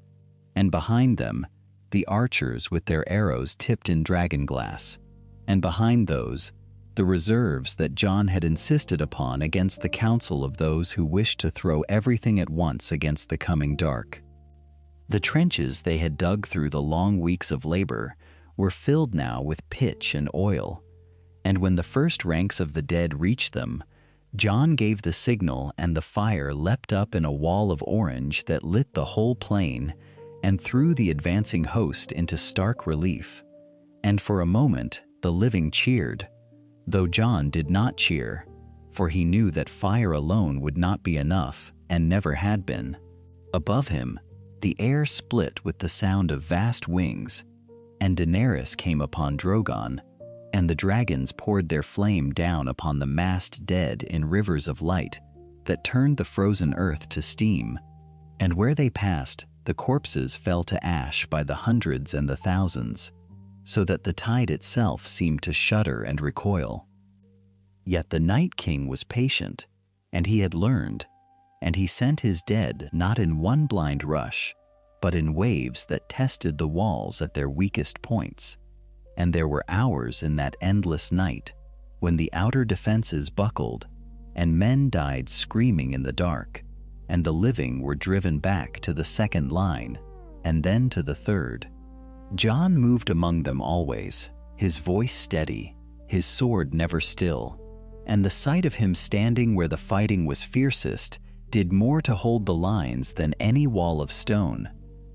[SPEAKER 1] and behind them, the archers with their arrows tipped in dragonglass, and behind those, the reserves that Jon had insisted upon against the counsel of those who wished to throw everything at once against the coming dark. The trenches they had dug through the long weeks of labor were filled now with pitch and oil, and when the first ranks of the dead reached them, Jon gave the signal and the fire leapt up in a wall of orange that lit the whole plain and threw the advancing host into stark relief. And for a moment the living cheered, though Jon did not cheer, for he knew that fire alone would not be enough and never had been. Above him, the air split with the sound of vast wings, and Daenerys came upon Drogon, and the dragons poured their flame down upon the massed dead in rivers of light that turned the frozen earth to steam, and where they passed, the corpses fell to ash by the hundreds and the thousands, so that the tide itself seemed to shudder and recoil. Yet the Night King was patient, and he had learned, and he sent his dead not in one blind rush, but in waves that tested the walls at their weakest points. And there were hours in that endless night when the outer defenses buckled, and men died screaming in the dark, and the living were driven back to the second line, and then to the third. Jon moved among them always, his voice steady, his sword never still, and the sight of him standing where the fighting was fiercest did more to hold the lines than any wall of stone,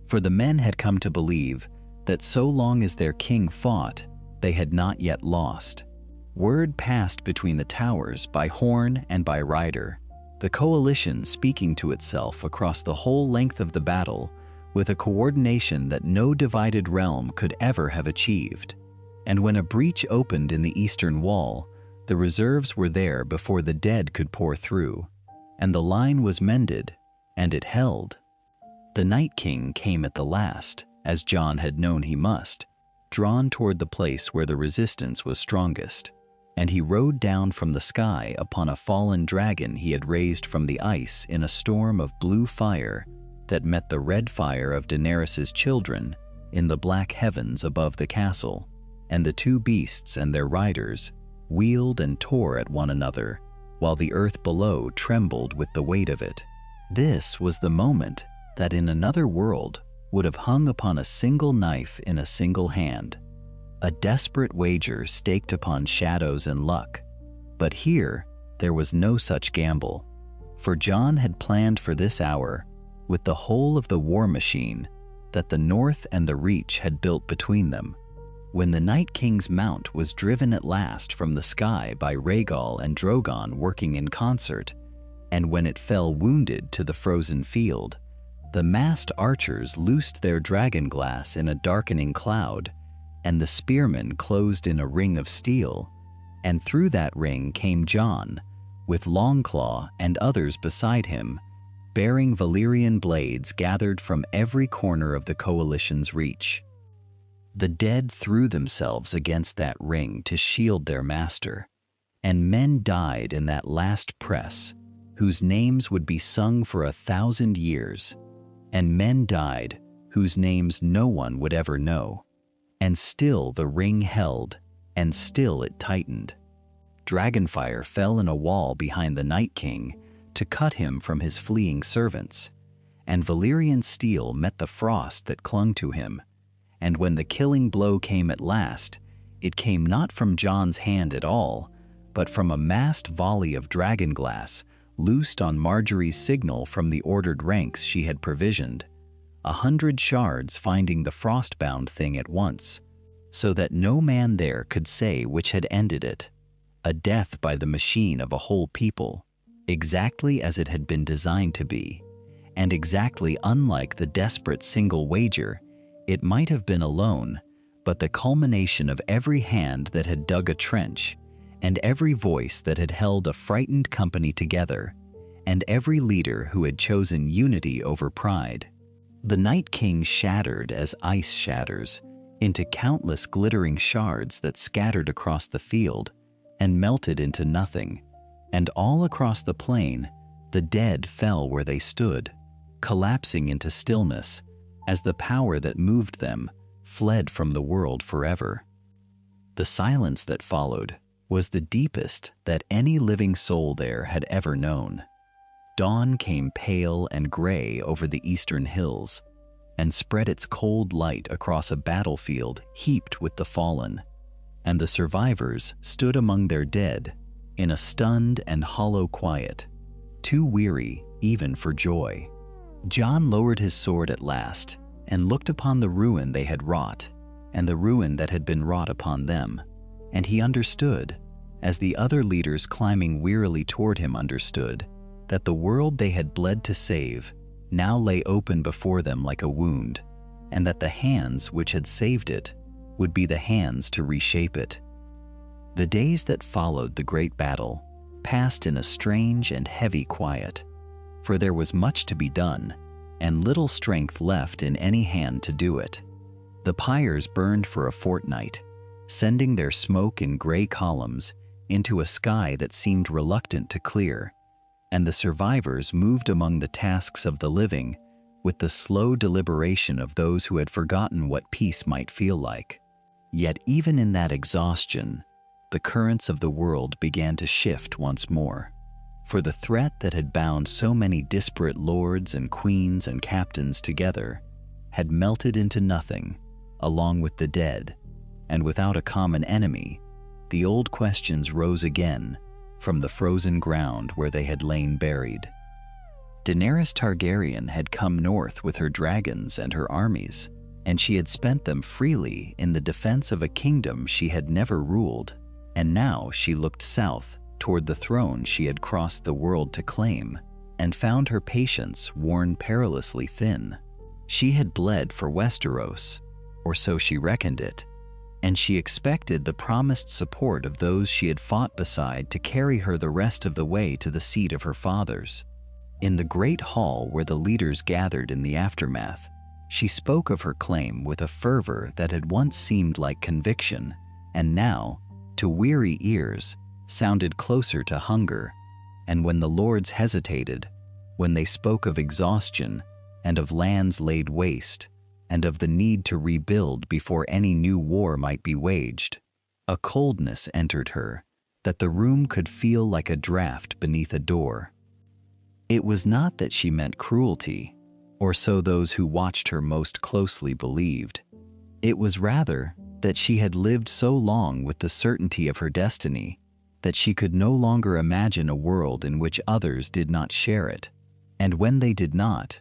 [SPEAKER 1] for the men had come to believe that so long as their king fought, they had not yet lost. Word passed between the towers by horn and by rider, the coalition speaking to itself across the whole length of the battle with a coordination that no divided realm could ever have achieved. And when a breach opened in the eastern wall, the reserves were there before the dead could pour through, and the line was mended, and it held. The Night King came at the last, as Jon had known he must, drawn toward the place where the resistance was strongest, and he rode down from the sky upon a fallen dragon he had raised from the ice in a storm of blue fire that met the red fire of Daenerys's children in the black heavens above the castle, and the two beasts and their riders wheeled and tore at one another, while the earth below trembled with the weight of it. This was the moment that in another world would have hung upon a single knife in a single hand, a desperate wager staked upon shadows and luck. But here there was no such gamble, for Jon had planned for this hour with the whole of the war machine that the North and the Reach had built between them. When the Night King's mount was driven at last from the sky by Rhaegal and Drogon working in concert, and when it fell wounded to the frozen field, the massed archers loosed their dragonglass in a darkening cloud, and the spearmen closed in a ring of steel, and through that ring came Jon, with Longclaw and others beside him, bearing Valyrian blades gathered from every corner of the coalition's reach. The dead threw themselves against that ring to shield their master, and men died in that last press, whose names would be sung for 1,000 years, and men died whose names no one would ever know. And still the ring held, and still it tightened. Dragonfire fell in a wall behind the Night King to cut him from his fleeing servants, and Valyrian steel met the frost that clung to him. And when the killing blow came at last, it came not from Jon's hand at all, but from a massed volley of dragonglass loosed on Margaery's signal from the ordered ranks she had provisioned, 100 shards finding the frostbound thing at once, so that no man there could say which had ended it, a death by the machine of a whole people, exactly as it had been designed to be, and exactly unlike the desperate single wager. It might have been alone, but the culmination of every hand that had dug a trench, and every voice that had held a frightened company together, and every leader who had chosen unity over pride. The Night King shattered as ice shatters into countless glittering shards that scattered across the field and melted into nothing, and all across the plain the dead fell where they stood, collapsing into stillness as the power that moved them fled from the world forever. The silence that followed was the deepest that any living soul there had ever known. Dawn came pale and gray over the eastern hills and spread its cold light across a battlefield heaped with the fallen, and the survivors stood among their dead in a stunned and hollow quiet, too weary even for joy. Jon lowered his sword at last and looked upon the ruin they had wrought and the ruin that had been wrought upon them, and he understood, as the other leaders climbing wearily toward him understood, that the world they had bled to save now lay open before them like a wound, and that the hands which had saved it would be the hands to reshape it. The days that followed the great battle passed in a strange and heavy quiet, for there was much to be done, and little strength left in any hand to do it. The pyres burned for a fortnight, sending their smoke in gray columns into a sky that seemed reluctant to clear, and the survivors moved among the tasks of the living with the slow deliberation of those who had forgotten what peace might feel like. Yet even in that exhaustion, the currents of the world began to shift once more, for the threat that had bound so many disparate lords and queens and captains together had melted into nothing, along with the dead, and without a common enemy, the old questions rose again from the frozen ground where they had lain buried. Daenerys Targaryen had come north with her dragons and her armies, and she had spent them freely in the defense of a kingdom she had never ruled, and now she looked south toward the throne she had crossed the world to claim, and found her patience worn perilously thin. She had bled for Westeros, or so she reckoned it, and she expected the promised support of those she had fought beside to carry her the rest of the way to the seat of her fathers. In the great hall where the leaders gathered in the aftermath, she spoke of her claim with a fervor that had once seemed like conviction, and now, to weary ears, sounded closer to hunger. And when the lords hesitated, when they spoke of exhaustion and of lands laid waste, and of the need to rebuild before any new war might be waged, a coldness entered her that the room could feel like a draught beneath a door. It was not that she meant cruelty, or so those who watched her most closely believed. It was rather that she had lived so long with the certainty of her destiny that she could no longer imagine a world in which others did not share it, and when they did not,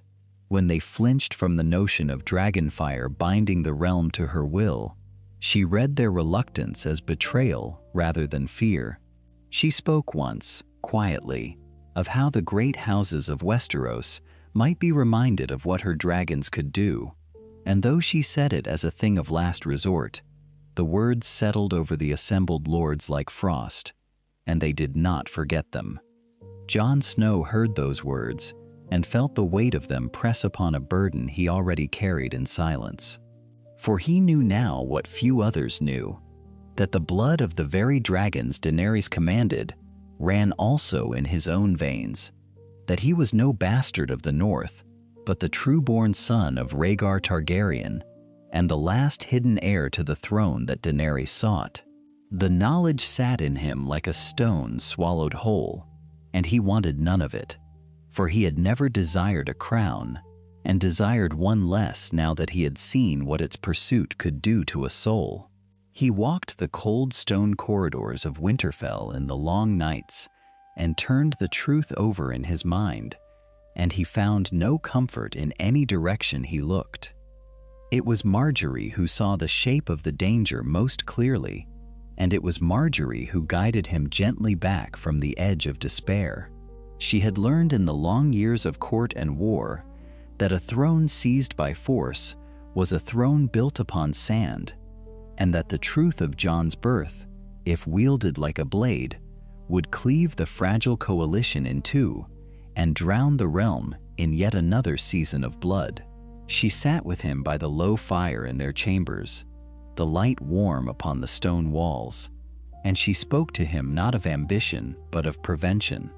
[SPEAKER 1] when they flinched from the notion of dragonfire binding the realm to her will, she read their reluctance as betrayal rather than fear. She spoke once, quietly, of how the great houses of Westeros might be reminded of what her dragons could do, and though she said it as a thing of last resort, The words settled over the assembled lords like frost, and they did not forget them. Jon Snow heard those words and felt the weight of them press upon a burden he already carried in silence. For he knew now what few others knew, that the blood of the very dragons Daenerys commanded ran also in his own veins, that he was no bastard of the North, but the true-born son of Rhaegar Targaryen, and the last hidden heir to the throne that Daenerys sought. The knowledge sat in him like a stone swallowed whole, and he wanted none of it, for he had never desired a crown, and desired one less now that he had seen what its pursuit could do to a soul. He walked the cold stone corridors of Winterfell in the long nights, and turned the truth over in his mind, and he found no comfort in any direction he looked. It was Margaery who saw the shape of the danger most clearly, and it was Margaery who guided him gently back from the edge of despair. She had learned in the long years of court and war that a throne seized by force was a throne built upon sand, and that the truth of Jon's birth, if wielded like a blade, would cleave the fragile coalition in two and drown the realm in yet another season of blood. She sat with him by the low fire in their chambers, the light warm upon the stone walls, and she spoke to him not of ambition but of prevention,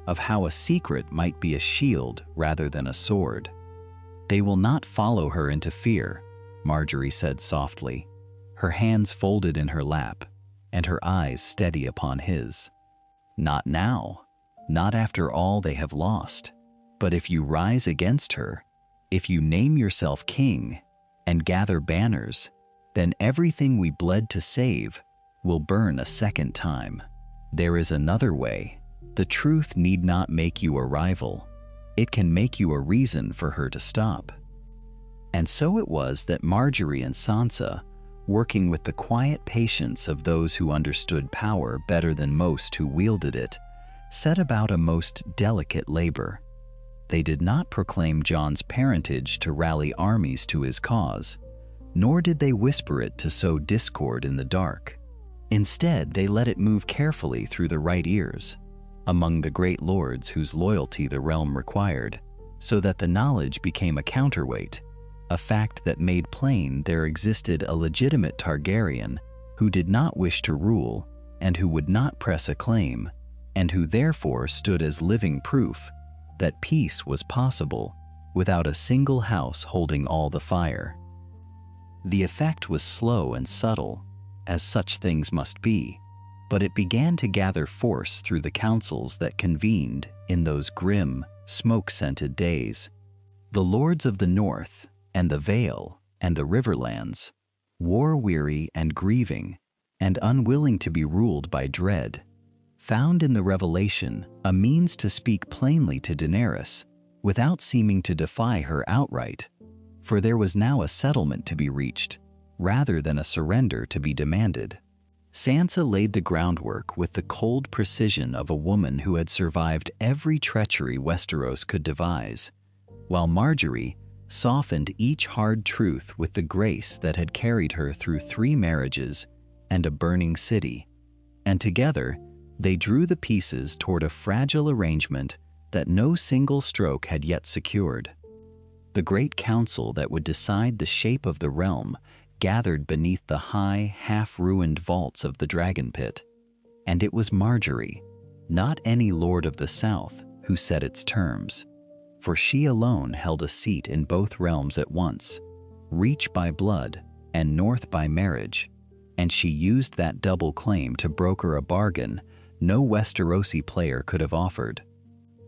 [SPEAKER 1] of how a secret might be a shield rather than a sword. "They will not follow her into fear," Margaery said softly, her hands folded in her lap and her eyes steady upon his. "Not now, not after all they have lost. But if you rise against her, if you name yourself king and gather banners, then everything we bled to save will burn a second time. There is another way. The truth need not make you a rival. It can make you a reason for her to stop." And so it was that Margaery and Sansa, working with the quiet patience of those who understood power better than most who wielded it, set about a most delicate labor. They did not proclaim Jon's parentage to rally armies to his cause, nor did they whisper it to sow discord in the dark. Instead, they let it move carefully through the right ears, among the great lords whose loyalty the realm required, so that the knowledge became a counterweight, a fact that made plain there existed a legitimate Targaryen who did not wish to rule and who would not press a claim, and who therefore stood as living proof that peace was possible without a single house holding all the fire. The effect was slow and subtle, as such things must be, but it began to gather force through the councils that convened in those grim, smoke-scented days. The lords of the North and the Vale and the Riverlands, war-weary and grieving, and unwilling to be ruled by dread, found in the revelation a means to speak plainly to Daenerys without seeming to defy her outright, for there was now a settlement to be reached, rather than a surrender to be demanded. Sansa laid the groundwork with the cold precision of a woman who had survived every treachery Westeros could devise, while Margaery softened each hard truth with the grace that had carried her through 3 marriages and a burning city, and together they drew the pieces toward a fragile arrangement that no single stroke had yet secured. The great council that would decide the shape of the realm gathered beneath the high, half-ruined vaults of the Dragon Pit, and it was Margaery, not any lord of the South, who set its terms, for she alone held a seat in both realms at once, Reach by blood and North by marriage, and she used that double claim to broker a bargain no Westerosi player could have offered.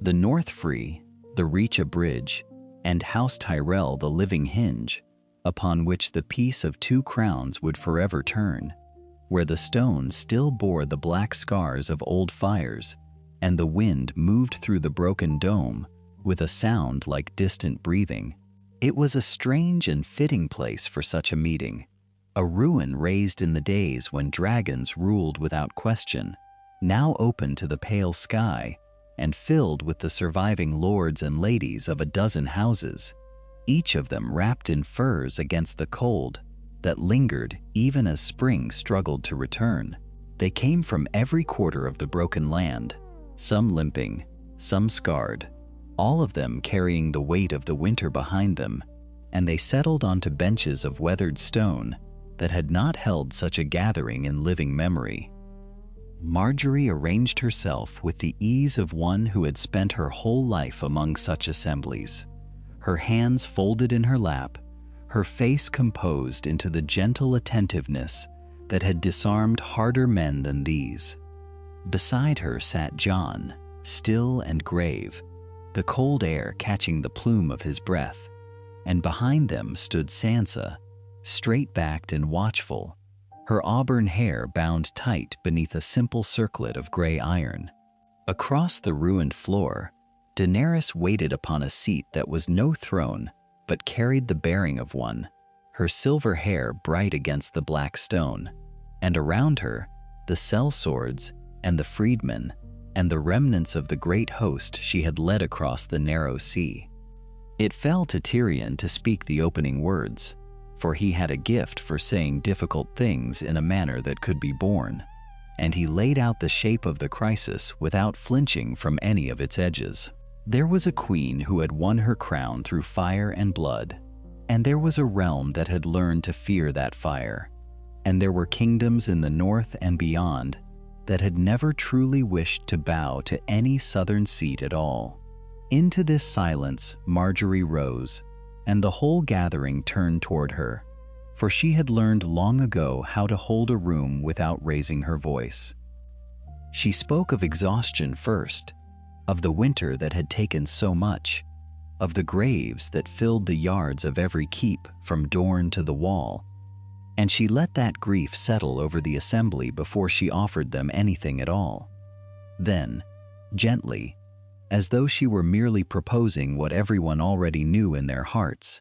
[SPEAKER 1] The North free, the Reach a bridge, and House Tyrell the living hinge, upon which the peace of 2 crowns would forever turn, where the stone still bore the black scars of old fires, and the wind moved through the broken dome with a sound like distant breathing. It was a strange and fitting place for such a meeting, a ruin raised in the days when dragons ruled without question, now open to the pale sky and filled with the surviving lords and ladies of a dozen houses, each of them wrapped in furs against the cold that lingered even as spring struggled to return. They came from every quarter of the broken land, some limping, some scarred, all of them carrying the weight of the winter behind them, and they settled onto benches of weathered stone that had not held such a gathering in living memory. Margaery arranged herself with the ease of one who had spent her whole life among such assemblies, her hands folded in her lap, her face composed into the gentle attentiveness that had disarmed harder men than these. Beside her sat Jon, still and grave, the cold air catching the plume of his breath, and behind them stood Sansa, straight-backed and watchful, her auburn hair bound tight beneath a simple circlet of gray iron. Across the ruined floor, Daenerys waited upon a seat that was no throne, but carried the bearing of one, her silver hair bright against the black stone, and around her, the sellswords and the freedmen and the remnants of the great host she had led across the narrow sea. It fell to Tyrion to speak the opening words, for he had a gift for saying difficult things in a manner that could be borne, and he laid out the shape of the crisis without flinching from any of its edges. There was a queen who had won her crown through fire and blood, and there was a realm that had learned to fear that fire, and there were kingdoms in the north and beyond that had never truly wished to bow to any southern seat at all. Into this silence Margaery rose, and the whole gathering turned toward her, for she had learned long ago how to hold a room without raising her voice. She spoke of exhaustion first, of the winter that had taken so much, of the graves that filled the yards of every keep from Dorne to the Wall, and she let that grief settle over the assembly before she offered them anything at all. Then, gently, as though she were merely proposing what everyone already knew in their hearts,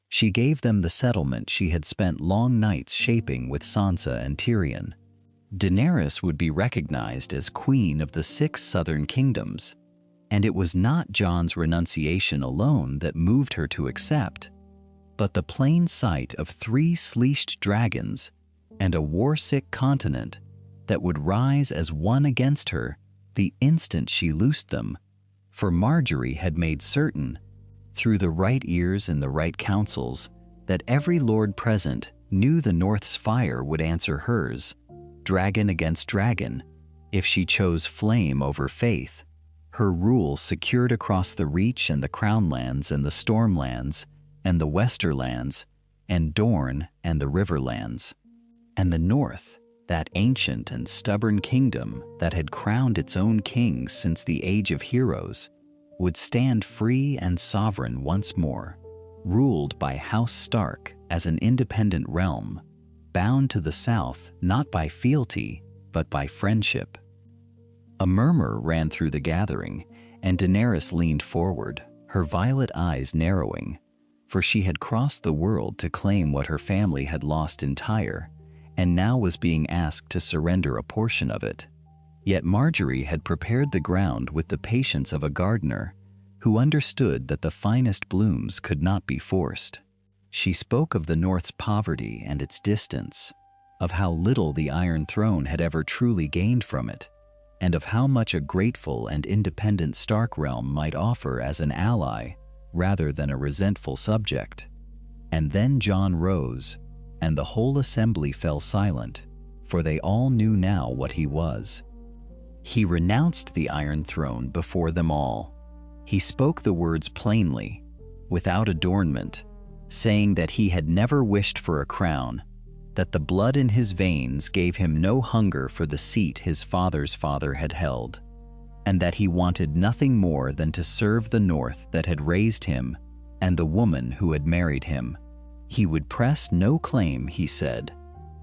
[SPEAKER 1] she gave them the settlement she had spent long nights shaping with Sansa and Tyrion. Daenerys would be recognized as queen of the 6 southern kingdoms, and it was not Jon's renunciation alone that moved her to accept, but the plain sight of 3 sleeched dragons and a war-sick continent that would rise as one against her the instant she loosed them. For Margaery had made certain, through the right ears and the right counsels, that every lord present knew the North's fire would answer hers, dragon against dragon, if she chose flame over faith, her rule secured across the Reach and the Crownlands and the Stormlands and the Westerlands and Dorne and the Riverlands. And the North, that ancient and stubborn kingdom that had crowned its own kings since the Age of Heroes, would stand free and sovereign once more, ruled by House Stark as an independent realm, bound to the south not by fealty but by friendship. A murmur ran through the gathering, and Daenerys leaned forward, her violet eyes narrowing, for she had crossed the world to claim what her family had lost in Tyre, and now was being asked to surrender a portion of it. Yet Margaery had prepared the ground with the patience of a gardener who understood that the finest blooms could not be forced. She spoke of the North's poverty and its distance, of how little the Iron Throne had ever truly gained from it, and of how much a grateful and independent Stark realm might offer as an ally rather than a resentful subject. And then Jon rose, and the whole assembly fell silent, for they all knew now what he was. He renounced the Iron Throne before them all. He spoke the words plainly, without adornment, saying that he had never wished for a crown, that the blood in his veins gave him no hunger for the seat his father's father had held, and that he wanted nothing more than to serve the North that had raised him and the woman who had married him. He would press no claim, he said,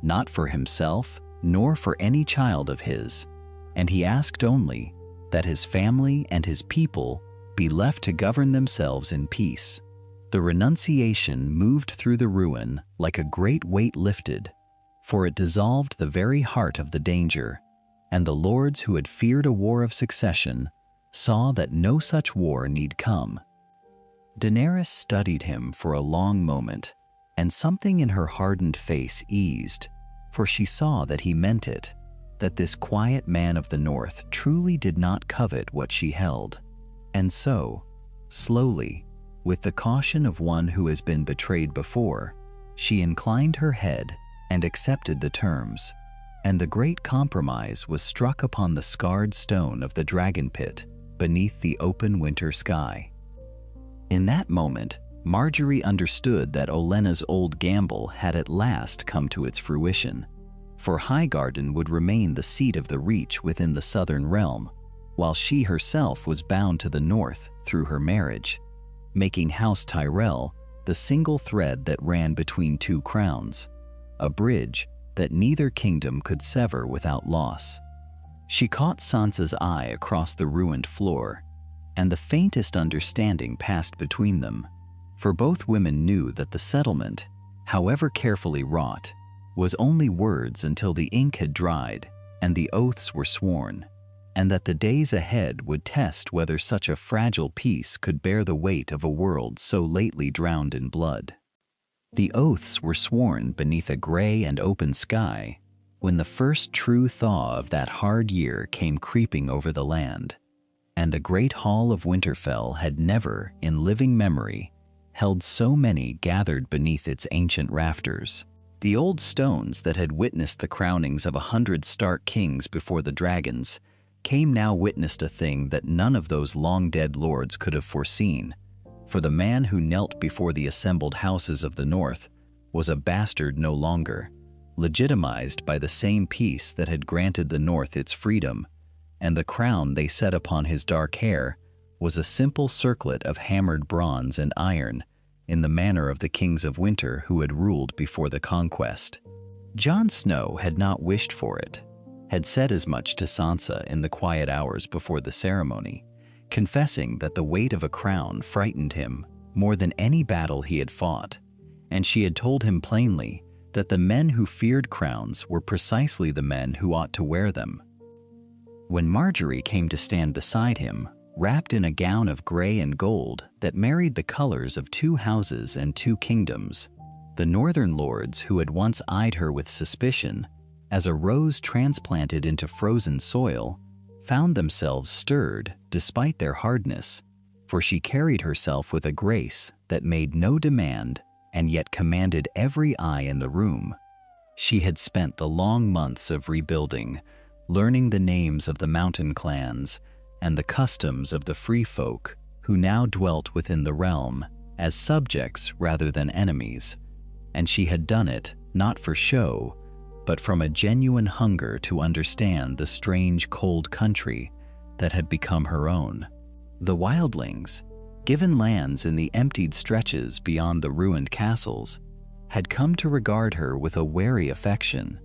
[SPEAKER 1] not for himself nor for any child of his, and he asked only that his family and his people be left to govern themselves in peace. The renunciation moved through the ruin like a great weight lifted, for it dissolved the very heart of the danger, and the lords who had feared a war of succession saw that no such war need come. Daenerys studied him for a long moment, and something in her hardened face eased, for she saw that he meant it, that this quiet man of the North truly did not covet what she held. And so, slowly, with the caution of one who has been betrayed before, she inclined her head and accepted the terms, and the great compromise was struck upon the scarred stone of the dragon pit beneath the open winter sky. In that moment, Margaery understood that Olenna's old gamble had at last come to its fruition, for Highgarden would remain the seat of the Reach within the southern realm, while she herself was bound to the north through her marriage, making House Tyrell the single thread that ran between two crowns, a bridge that neither kingdom could sever without loss. She caught Sansa's eye across the ruined floor, and the faintest understanding passed between them, for both women knew that the settlement, however carefully wrought, was only words until the ink had dried and the oaths were sworn, and that the days ahead would test whether such a fragile peace could bear the weight of a world so lately drowned in blood. The oaths were sworn beneath a gray and open sky when the first true thaw of that hard year came creeping over the land, and the great hall of Winterfell had never, in living memory, held so many gathered beneath its ancient rafters. The old stones that had witnessed the crownings of 100 Stark kings before the dragons came now witnessed a thing that none of those long-dead lords could have foreseen, for the man who knelt before the assembled houses of the North was a bastard no longer, legitimized by the same peace that had granted the North its freedom, and the crown they set upon his dark hair was a simple circlet of hammered bronze and iron, in the manner of the kings of winter who had ruled before the conquest. Jon Snow had not wished for it, had said as much to Sansa in the quiet hours before the ceremony, confessing that the weight of a crown frightened him more than any battle he had fought, and she had told him plainly that the men who feared crowns were precisely the men who ought to wear them. When Margaery came to stand beside him, wrapped in a gown of gray and gold that married the colors of 2 houses and 2 kingdoms, the northern lords who had once eyed her with suspicion, as a rose transplanted into frozen soil, found themselves stirred despite their hardness, for she carried herself with a grace that made no demand and yet commanded every eye in the room. She had spent the long months of rebuilding, learning the names of the mountain clans and the customs of the free folk who now dwelt within the realm as subjects rather than enemies, and she had done it not for show, but from a genuine hunger to understand the strange cold country that had become her own. The wildlings, given lands in the emptied stretches beyond the ruined castles, had come to regard her with a wary affection,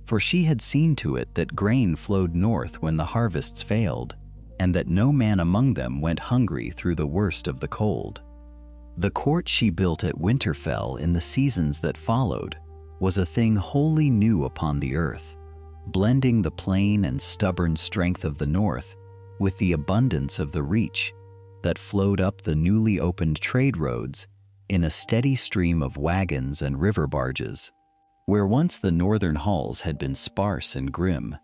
[SPEAKER 1] for she had seen to it that grain flowed north when the harvests failed, and that no man among them went hungry through the worst of the cold. The court she built at Winterfell in the seasons that followed was a thing wholly new upon the earth, blending the plain and stubborn strength of the North with the abundance of the Reach that flowed up the newly opened trade roads in a steady stream of wagons and river barges. Where once the northern halls had been sparse and grim,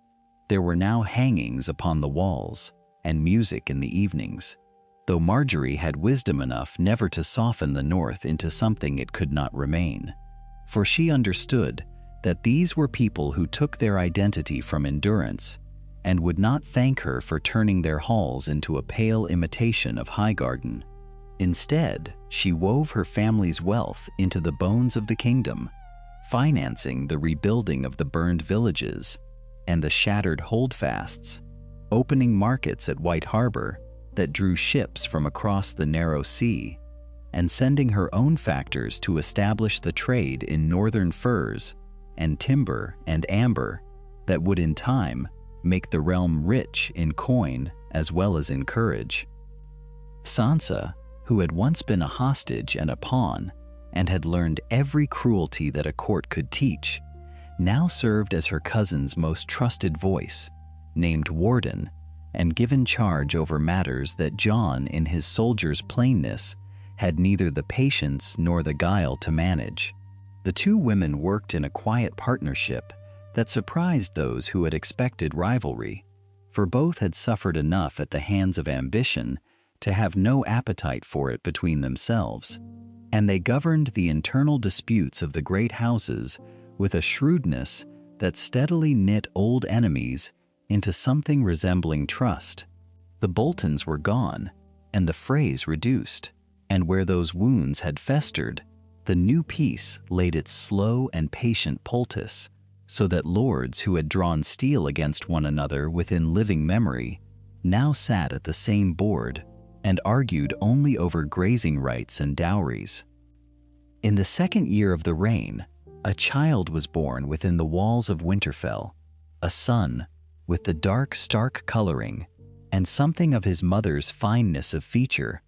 [SPEAKER 1] there were now hangings upon the walls and music in the evenings, though Margaery had wisdom enough never to soften the North into something it could not remain, for she understood that these were people who took their identity from endurance and would not thank her for turning their halls into a pale imitation of Highgarden. Instead, she wove her family's wealth into the bones of the kingdom, financing the rebuilding of the burned villages and the shattered holdfasts, opening markets at White Harbor that drew ships from across the narrow sea, and sending her own factors to establish the trade in northern furs and timber and amber that would in time make the realm rich in coin as well as in courage. Sansa, who had once been a hostage and a pawn and had learned every cruelty that a court could teach, now served as her cousin's most trusted voice, named Warden, and given charge over matters that Jon, in his soldier's plainness, had neither the patience nor the guile to manage. The two women worked in a quiet partnership that surprised those who had expected rivalry, for both had suffered enough at the hands of ambition to have no appetite for it between themselves, and they governed the internal disputes of the great houses with a shrewdness that steadily knit old enemies into something resembling trust. The Boltons were gone, and the frays reduced, and where those wounds had festered, the new peace laid its slow and patient poultice, so that lords who had drawn steel against one another within living memory now sat at the same board and argued only over grazing rights and dowries. In the second year of the reign, a child was born within the walls of Winterfell, a son with the dark Stark coloring and something of his mother's fineness of feature,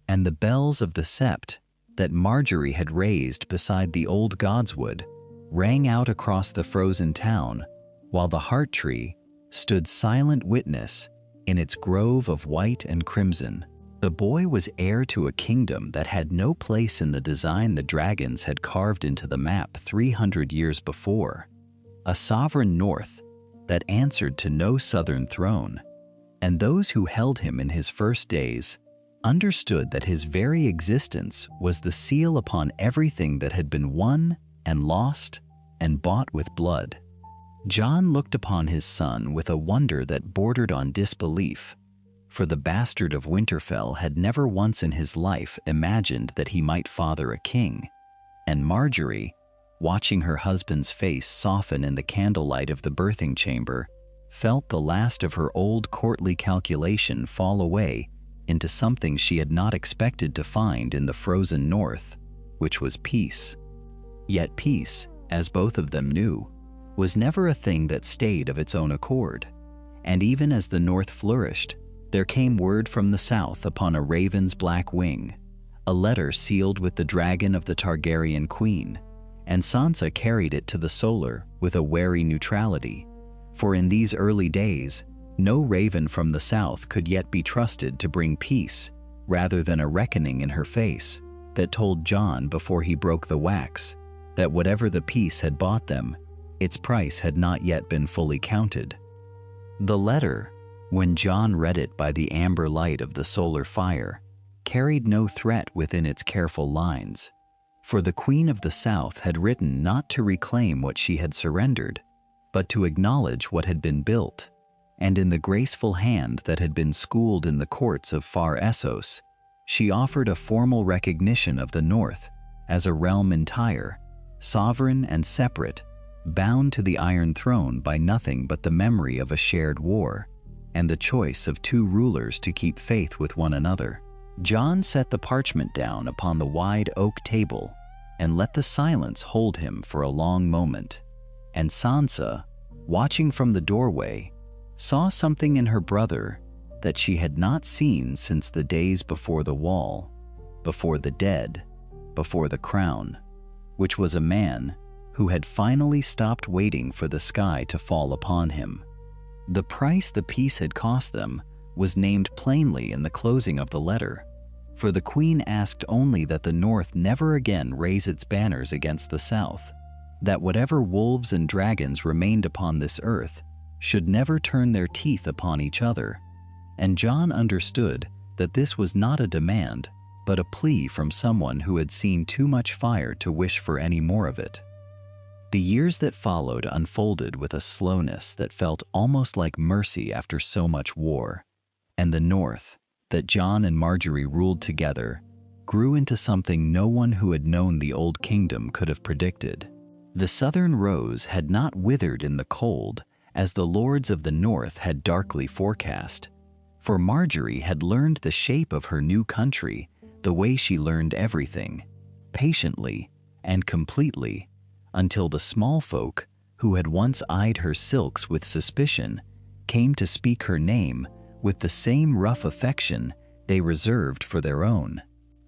[SPEAKER 1] and the bells of the sept that Margaery had raised beside the old godswood rang out across the frozen town, while the heart tree stood silent witness in its grove of white and crimson. The boy was heir to a kingdom that had no place in the design the dragons had carved into the map 300 years before, a sovereign north that answered to no southern throne, and those who held him in his first days understood that his very existence was the seal upon everything that had been won and lost and bought with blood. Jon looked upon his son with a wonder that bordered on disbelief, for the bastard of Winterfell had never once in his life imagined that he might father a king, and Margaery, watching her husband's face soften in the candlelight of the birthing chamber, felt the last of her old courtly calculation fall away into something she had not expected to find in the frozen north, which was peace. Yet peace, as both of them knew, was never a thing that stayed of its own accord, and even as the north flourished, there came word from the south upon a raven's black wing, a letter sealed with the dragon of the Targaryen queen, and Sansa carried it to the solar with a wary neutrality, for in these early days, no raven from the south could yet be trusted to bring peace rather than a reckoning in her face that told Jon before he broke the wax that whatever the peace had bought them, its price had not yet been fully counted. The letter, when Jon read it by the amber light of the solar fire, carried no threat within its careful lines, for the Queen of the South had written not to reclaim what she had surrendered, but to acknowledge what had been built, and in the graceful hand that had been schooled in the courts of far Essos, she offered a formal recognition of the North as a realm entire, sovereign and separate, bound to the Iron Throne by nothing but the memory of a shared war, and the choice of two rulers to keep faith with one another. Jon set the parchment down upon the wide oak table and let the silence hold him for a long moment, and Sansa, watching from the doorway, saw something in her brother that she had not seen since the days before the wall, before the dead, before the crown, which was a man who had finally stopped waiting for the sky to fall upon him. The price the peace had cost them was named plainly in the closing of the letter, for the Queen asked only that the North never again raise its banners against the South, that whatever wolves and dragons remained upon this earth should never turn their teeth upon each other, and Jon understood that this was not a demand, but a plea from someone who had seen too much fire to wish for any more of it. The years that followed unfolded with a slowness that felt almost like mercy after so much war, and the North, that Jon and Margaery ruled together, grew into something no one who had known the Old Kingdom could have predicted. The southern rose had not withered in the cold, as the lords of the North had darkly forecast, for Margaery had learned the shape of her new country the way she learned everything, patiently and completely, until the small folk, who had once eyed her silks with suspicion, came to speak her name with the same rough affection they reserved for their own.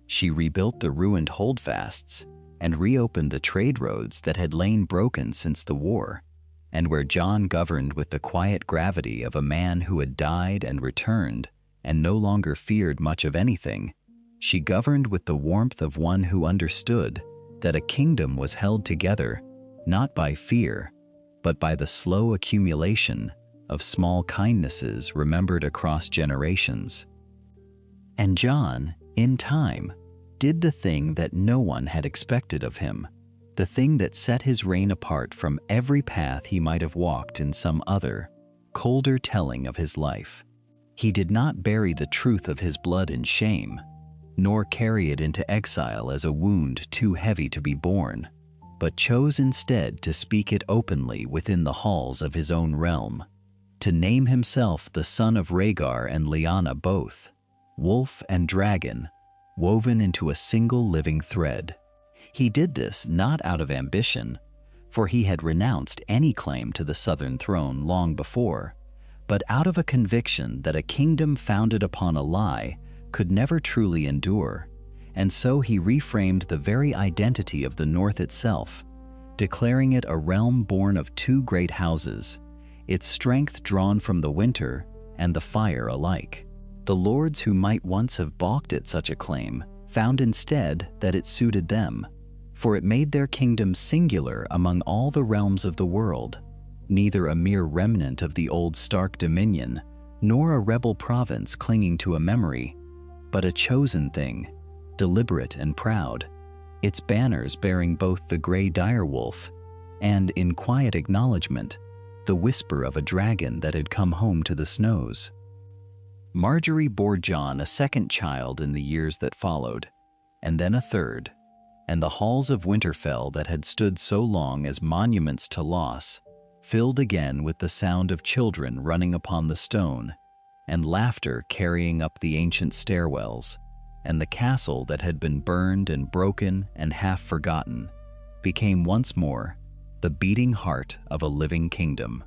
[SPEAKER 1] She rebuilt the ruined holdfasts and reopened the trade roads that had lain broken since the war, and where Jon governed with the quiet gravity of a man who had died and returned and no longer feared much of anything, she governed with the warmth of one who understood that a kingdom was held together not by fear, but by the slow accumulation of small kindnesses remembered across generations. And Jon, in time, did the thing that no one had expected of him, the thing that set his reign apart from every path he might have walked in some other, colder telling of his life. He did not bury the truth of his blood in shame, nor carry it into exile as a wound too heavy to be borne, but chose instead to speak it openly within the halls of his own realm, to name himself the son of Rhaegar and Lyanna both, wolf and dragon, woven into a single living thread. He did this not out of ambition, for he had renounced any claim to the southern throne long before, but out of a conviction that a kingdom founded upon a lie could never truly endure, and so he reframed the very identity of the North itself, declaring it a realm born of two great houses, its strength drawn from the winter and the fire alike. The lords who might once have balked at such a claim found instead that it suited them, for it made their kingdom singular among all the realms of the world, neither a mere remnant of the old Stark dominion, nor a rebel province clinging to a memory, but a chosen thing, deliberate and proud, its banners bearing both the grey direwolf and, in quiet acknowledgement, the whisper of a dragon that had come home to the snows. Margaery bore Jon a second child in the years that followed, and then a third, and the halls of Winterfell that had stood so long as monuments to loss filled again with the sound of children running upon the stone, and laughter carrying up the ancient stairwells, and the castle that had been burned and broken and half forgotten became once more the beating heart of a living kingdom.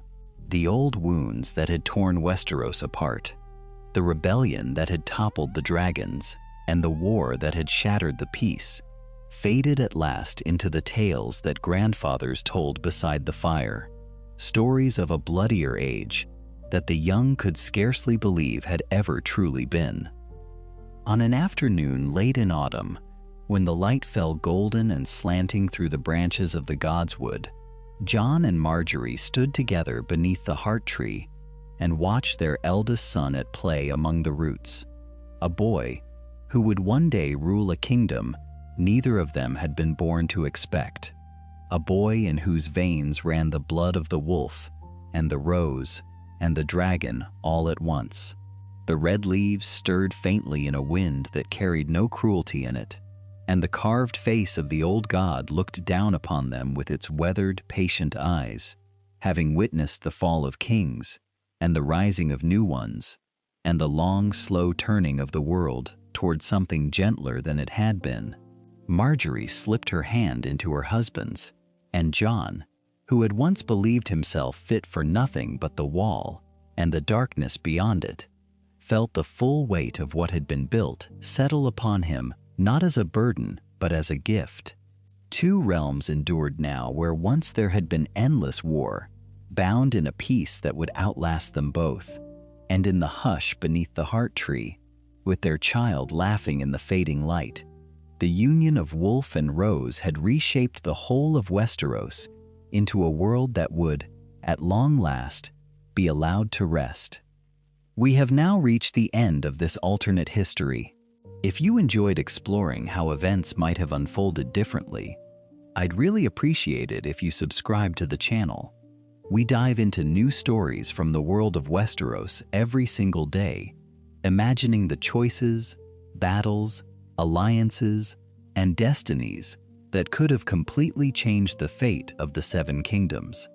[SPEAKER 1] The old wounds that had torn Westeros apart, the rebellion that had toppled the dragons, and the war that had shattered the peace, faded at last into the tales that grandfathers told beside the fire, stories of a bloodier age that the young could scarcely believe had ever truly been. On an afternoon late in autumn, when the light fell golden and slanting through the branches of the godswood, Jon and Margaery stood together beneath the heart tree and watched their eldest son at play among the roots, a boy who would one day rule a kingdom neither of them had been born to expect, a boy in whose veins ran the blood of the wolf and the rose and the dragon all at once. The red leaves stirred faintly in a wind that carried no cruelty in it, and the carved face of the old god looked down upon them with its weathered, patient eyes, having witnessed the fall of kings and the rising of new ones, and the long, slow turning of the world toward something gentler than it had been. Margaery slipped her hand into her husband's, and Jon, who had once believed himself fit for nothing but the wall and the darkness beyond it, felt the full weight of what had been built settle upon him not as a burden but as a gift. Two realms endured now where once there had been endless war, bound in a peace that would outlast them both, and in the hush beneath the heart tree, with their child laughing in the fading light, the union of wolf and rose had reshaped the whole of Westeros into a world that would, at long last, be allowed to rest. We have now reached the end of this alternate history. If you enjoyed exploring how events might have unfolded differently, I'd really appreciate it if you subscribe to the channel. We dive into new stories from the world of Westeros every single day, imagining the choices, battles, alliances, and destinies that could have completely changed the fate of the Seven Kingdoms.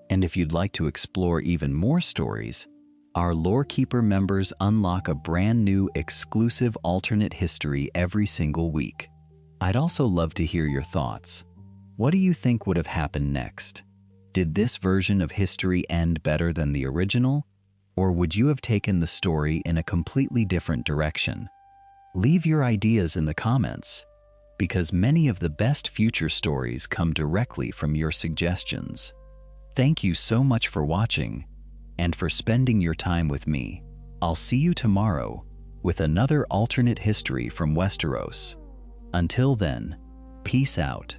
[SPEAKER 1] And if you'd like to explore even more stories, our Lorekeeper members unlock a brand new exclusive alternate history every single week. I'd also love to hear your thoughts. What do you think would have happened next? Did this version of history end better than the original? Or would you have taken the story in a completely different direction? Leave your ideas in the comments, because many of the best future stories come directly from your suggestions. Thank you so much for watching and for spending your time with me. I'll see you tomorrow with another alternate history from Westeros. Until then, Peace out.